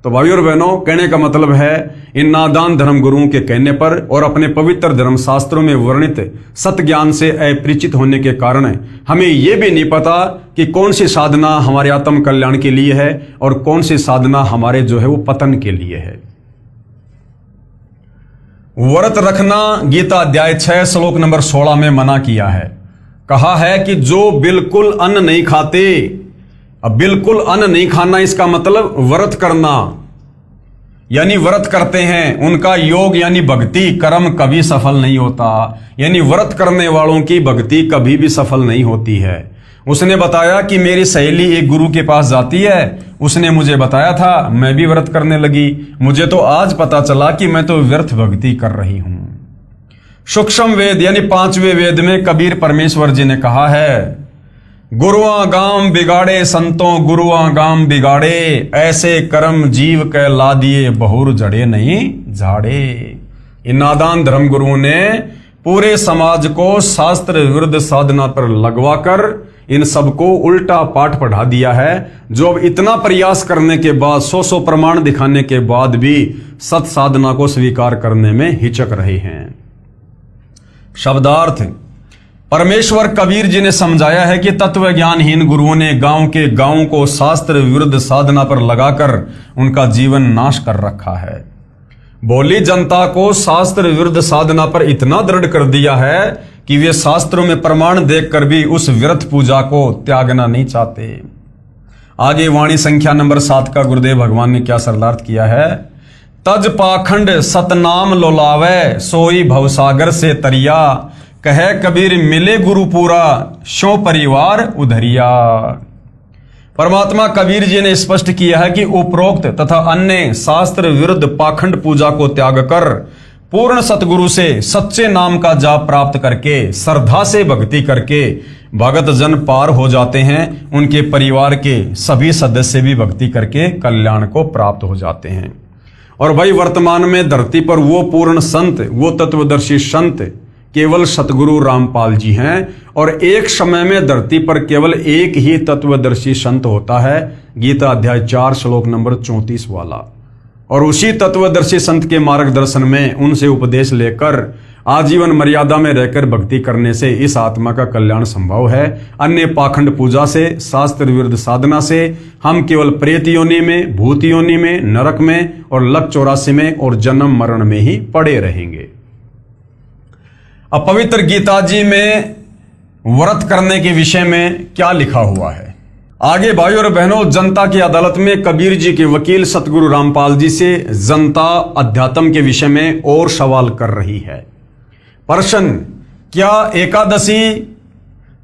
तो भाइयों और बहनों, कहने का मतलब है इन नादान धर्म गुरुओं के कहने पर और अपने पवित्र धर्म शास्त्रों में वर्णित सत्य ज्ञान से अपरिचित होने के कारण हमें यह भी नहीं पता कि कौन सी साधना हमारे आत्म कल्याण के लिए है और कौन सी साधना हमारे जो है वो पतन के लिए है। व्रत रखना गीता अध्याय 6 श्लोक नंबर 16 में मना किया है। कहा है कि जो बिल्कुल अन्न नहीं खाते, अब बिल्कुल अन्न नहीं खाना इसका मतलब व्रत करना, यानी व्रत करते हैं उनका योग यानी भक्ति कर्म कभी सफल नहीं होता। यानी व्रत करने वालों की भक्ति कभी भी सफल नहीं होती है। उसने बताया कि मेरी सहेली एक गुरु के पास जाती है, उसने मुझे बताया था, मैं भी व्रत करने लगी, मुझे तो आज पता चला कि मैं तो व्यर्थ भक्ति कर रही हूं। सूक्ष्म वेद यानी 5वें वेद में कबीर परमेश्वर जी ने कहा है, गुरुआ गाम बिगाड़े संतों गुरुआ गाम बिगाड़े, ऐसे कर्म जीव के ला दिए बहुर जड़े नहीं झाड़े। इन नादान धर्म गुरुओं ने पूरे समाज को शास्त्र विरुद्ध साधना पर लगवाकर इन सबको उल्टा पाठ पढ़ा दिया है, जो अब इतना प्रयास करने के बाद 100 प्रमाण दिखाने के बाद भी सत साधना को स्वीकार करने में हिचक रहे हैं। शब्दार्थ, परमेश्वर कबीर जी ने समझाया है कि तत्व ज्ञानहीन गुरुओं ने गांव के गांव को शास्त्र विरुद्ध साधना पर लगाकर उनका जीवन नाश कर रखा है। भोली जनता को शास्त्र विरुद्ध साधना पर इतना दृढ़ कर दिया है कि वे शास्त्रों में प्रमाण देखकर भी उस व्यर्थ पूजा को त्यागना नहीं चाहते। आगे वाणी संख्या नंबर 7 का गुरुदेव भगवान ने क्या सरलार्थ किया है, तज पाखंड सतनाम लोलावे सोई भवसागर से तरिया, कहे कबीर मिले गुरु पूरा शो परिवार उधरिया। परमात्मा कबीर जी ने स्पष्ट किया है कि उपरोक्त तथा अन्य शास्त्र विरुद्ध पाखंड पूजा को त्याग कर पूर्ण सतगुरु से सच्चे नाम का जाप प्राप्त करके श्रद्धा से भक्ति करके भगत जन पार हो जाते हैं। उनके परिवार के सभी सदस्य भी भक्ति करके कल्याण को प्राप्त हो जाते हैं। और भाई वर्तमान में धरती पर वो पूर्ण संत, वो तत्वदर्शी संत केवल सतगुरु रामपाल जी हैं। और एक समय में धरती पर केवल एक ही तत्वदर्शी संत होता है, गीता अध्याय 4 श्लोक नंबर 34 वाला। और उसी तत्वदर्शी संत के मार्गदर्शन में उनसे उपदेश लेकर आजीवन मर्यादा में रहकर भक्ति करने से इस आत्मा का कल्याण संभव है। अन्य पाखंड पूजा से, शास्त्र विरुद्ध साधना से हम केवल प्रेत योनि में, भूत योनि में, नरक में और लक 84 में और जन्म मरण में ही पड़े रहेंगे। अब पवित्र गीता जी में व्रत करने के विषय में क्या लिखा हुआ है। आगे भाइयों और बहनों, जनता की अदालत में कबीर जी के वकील सतगुरु रामपाल जी से जनता अध्यात्म के विषय में और सवाल कर रही है। प्रश्न, क्या एकादशी,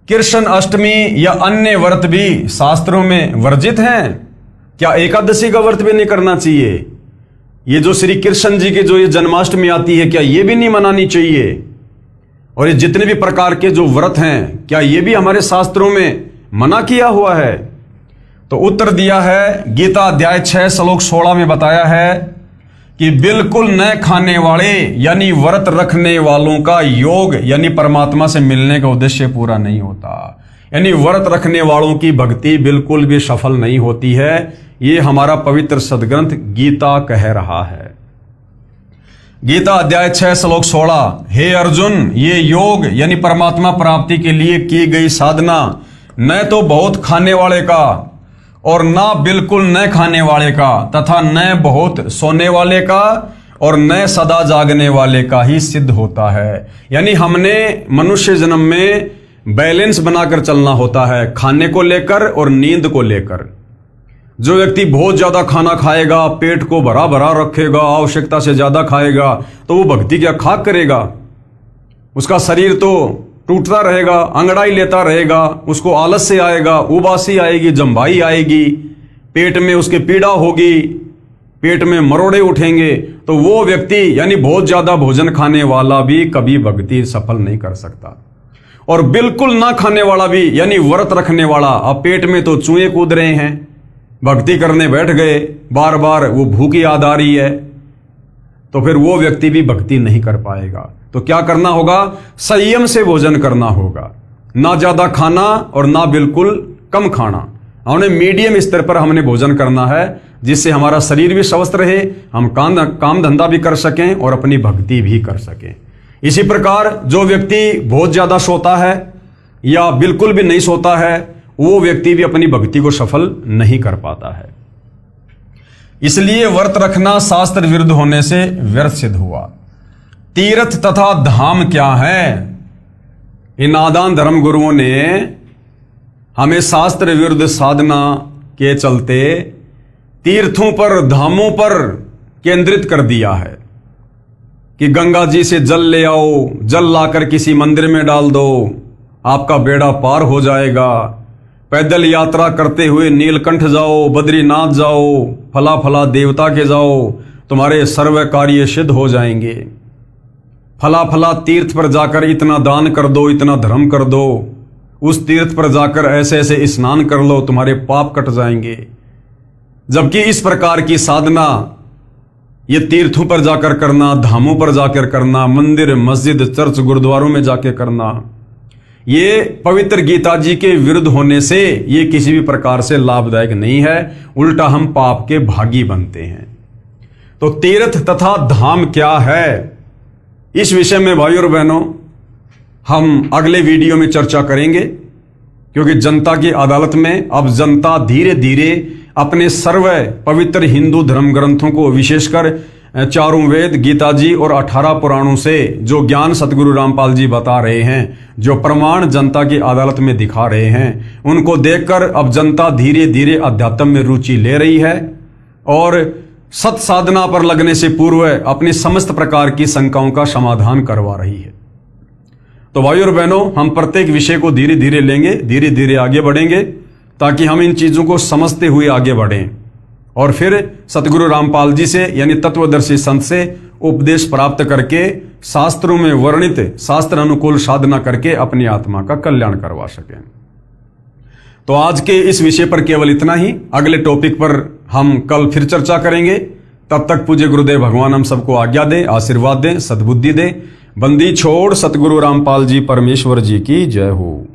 कृष्ण अष्टमी या अन्य व्रत भी शास्त्रों में वर्जित हैं? क्या एकादशी का व्रत भी नहीं करना चाहिए? ये जो श्री कृष्ण जी की जो ये जन्माष्टमी आती है, क्या ये भी नहीं मनानी चाहिए? और ये जितने भी प्रकार के जो व्रत हैं, क्या ये भी हमारे शास्त्रों में मना किया हुआ है? तो उत्तर दिया है, गीता अध्याय 6 श्लोक 16 में बताया है कि बिल्कुल न खाने वाले यानी व्रत रखने वालों का योग यानी परमात्मा से मिलने का उद्देश्य पूरा नहीं होता। यानी व्रत रखने वालों की भक्ति बिल्कुल भी सफल नहीं होती है। ये हमारा पवित्र सदग्रंथ गीता कह रहा है। गीता अध्याय 6 श्लोक 16, हे अर्जुन, ये योग यानी परमात्मा प्राप्ति के लिए की गई साधना न तो बहुत खाने वाले का और ना बिल्कुल न खाने वाले का तथा न बहुत सोने वाले का और न सदा जागने वाले का ही सिद्ध होता है। यानी हमने मनुष्य जन्म में बैलेंस बनाकर चलना होता है, खाने को लेकर और नींद को लेकर। जो व्यक्ति बहुत ज्यादा खाना खाएगा, पेट को भरा भरा रखेगा, आवश्यकता से ज्यादा खाएगा, तो वो भक्ति क्या खाक करेगा? उसका शरीर तो टूटता रहेगा, अंगड़ाई लेता रहेगा, उसको आलस से आएगा, उबासी आएगी, जम्भाई आएगी, पेट में उसके पीड़ा होगी, पेट में मरोड़े उठेंगे। तो वो व्यक्ति यानी बहुत ज्यादा भोजन खाने वाला भी कभी भक्ति सफल नहीं कर सकता। और बिल्कुल ना खाने वाला भी यानी व्रत रखने वाला, अब पेट में तो चूहे कूद रहे हैं, भक्ति करने बैठ गए, बार बार वो भूख याद आ रही है, तो फिर वो व्यक्ति भी भक्ति नहीं कर पाएगा। तो क्या करना होगा? संयम से भोजन करना होगा, ना ज्यादा खाना और ना बिल्कुल कम खाना। हमने मीडियम स्तर पर हमने भोजन करना है, जिससे हमारा शरीर भी स्वस्थ रहे, हम काम धंधा भी कर सकें और अपनी भक्ति भी कर सकें। इसी प्रकार जो व्यक्ति बहुत ज्यादा सोता है या बिल्कुल भी नहीं सोता है, वो व्यक्ति भी अपनी भक्ति को सफल नहीं कर पाता है। इसलिए व्रत रखना शास्त्र विरुद्ध होने से व्यर्थ सिद्ध हुआ। तीर्थ तथा धाम क्या है? इन नादान धर्म गुरुओं ने हमें शास्त्र विरुद्ध साधना के चलते तीर्थों पर, धामों पर केंद्रित कर दिया है कि गंगा जी से जल ले आओ, जल लाकर किसी मंदिर में डाल दो, आपका बेड़ा पार हो जाएगा। पैदल यात्रा करते हुए नीलकंठ जाओ, बद्रीनाथ जाओ, फला फला देवता के जाओ, तुम्हारे सर्व कार्य सिद्ध हो जाएंगे। फला फला तीर्थ पर जाकर इतना दान कर दो, इतना धर्म कर दो, उस तीर्थ पर जाकर ऐसे ऐसे स्नान कर लो, तुम्हारे पाप कट जाएंगे। जबकि इस प्रकार की साधना ये तीर्थों पर जाकर करना, धामों पर जाकर करना, मंदिर, मस्जिद, चर्च, गुरुद्वारों में जाकर करना, ये पवित्र गीता जी के विरुद्ध होने से ये किसी भी प्रकार से लाभदायक नहीं है, उल्टा हम पाप के भागी बनते हैं। तो तीर्थ तथा धाम क्या है, इस विषय में भाइयों और बहनों हम अगले वीडियो में चर्चा करेंगे, क्योंकि जनता की अदालत में अब जनता धीरे धीरे अपने सर्व पवित्र हिंदू धर्म ग्रंथों को, विशेषकर चारों वेद, गीता जी और 18 पुराणों से जो ज्ञान सतगुरु रामपाल जी बता रहे हैं, जो प्रमाण जनता की अदालत में दिखा रहे हैं, उनको देखकर अब जनता धीरे धीरे अध्यात्म में रुचि ले रही है और सत साधना पर लगने से पूर्व अपनी समस्त प्रकार की शंकाओं का समाधान करवा रही है। तो भाइयों और बहनों, हम प्रत्येक विषय को धीरे धीरे लेंगे, धीरे धीरे आगे बढ़ेंगे, ताकि हम इन चीजों को समझते हुए आगे बढ़ें और फिर सतगुरु रामपाल जी से यानी तत्वदर्शी संत से उपदेश प्राप्त करके शास्त्रों में वर्णित शास्त्र अनुकूल साधना करके अपनी आत्मा का कल्याण करवा सकें। तो आज के इस विषय पर केवल इतना ही। अगले टॉपिक पर हम कल फिर चर्चा करेंगे। तब तक पूज्य गुरुदेव भगवान हम सबको आज्ञा दे, आशीर्वाद दें, सद्बुद्धि दे। बंदी छोड़ सतगुरु रामपाल जी परमेश्वर जी की जय हो।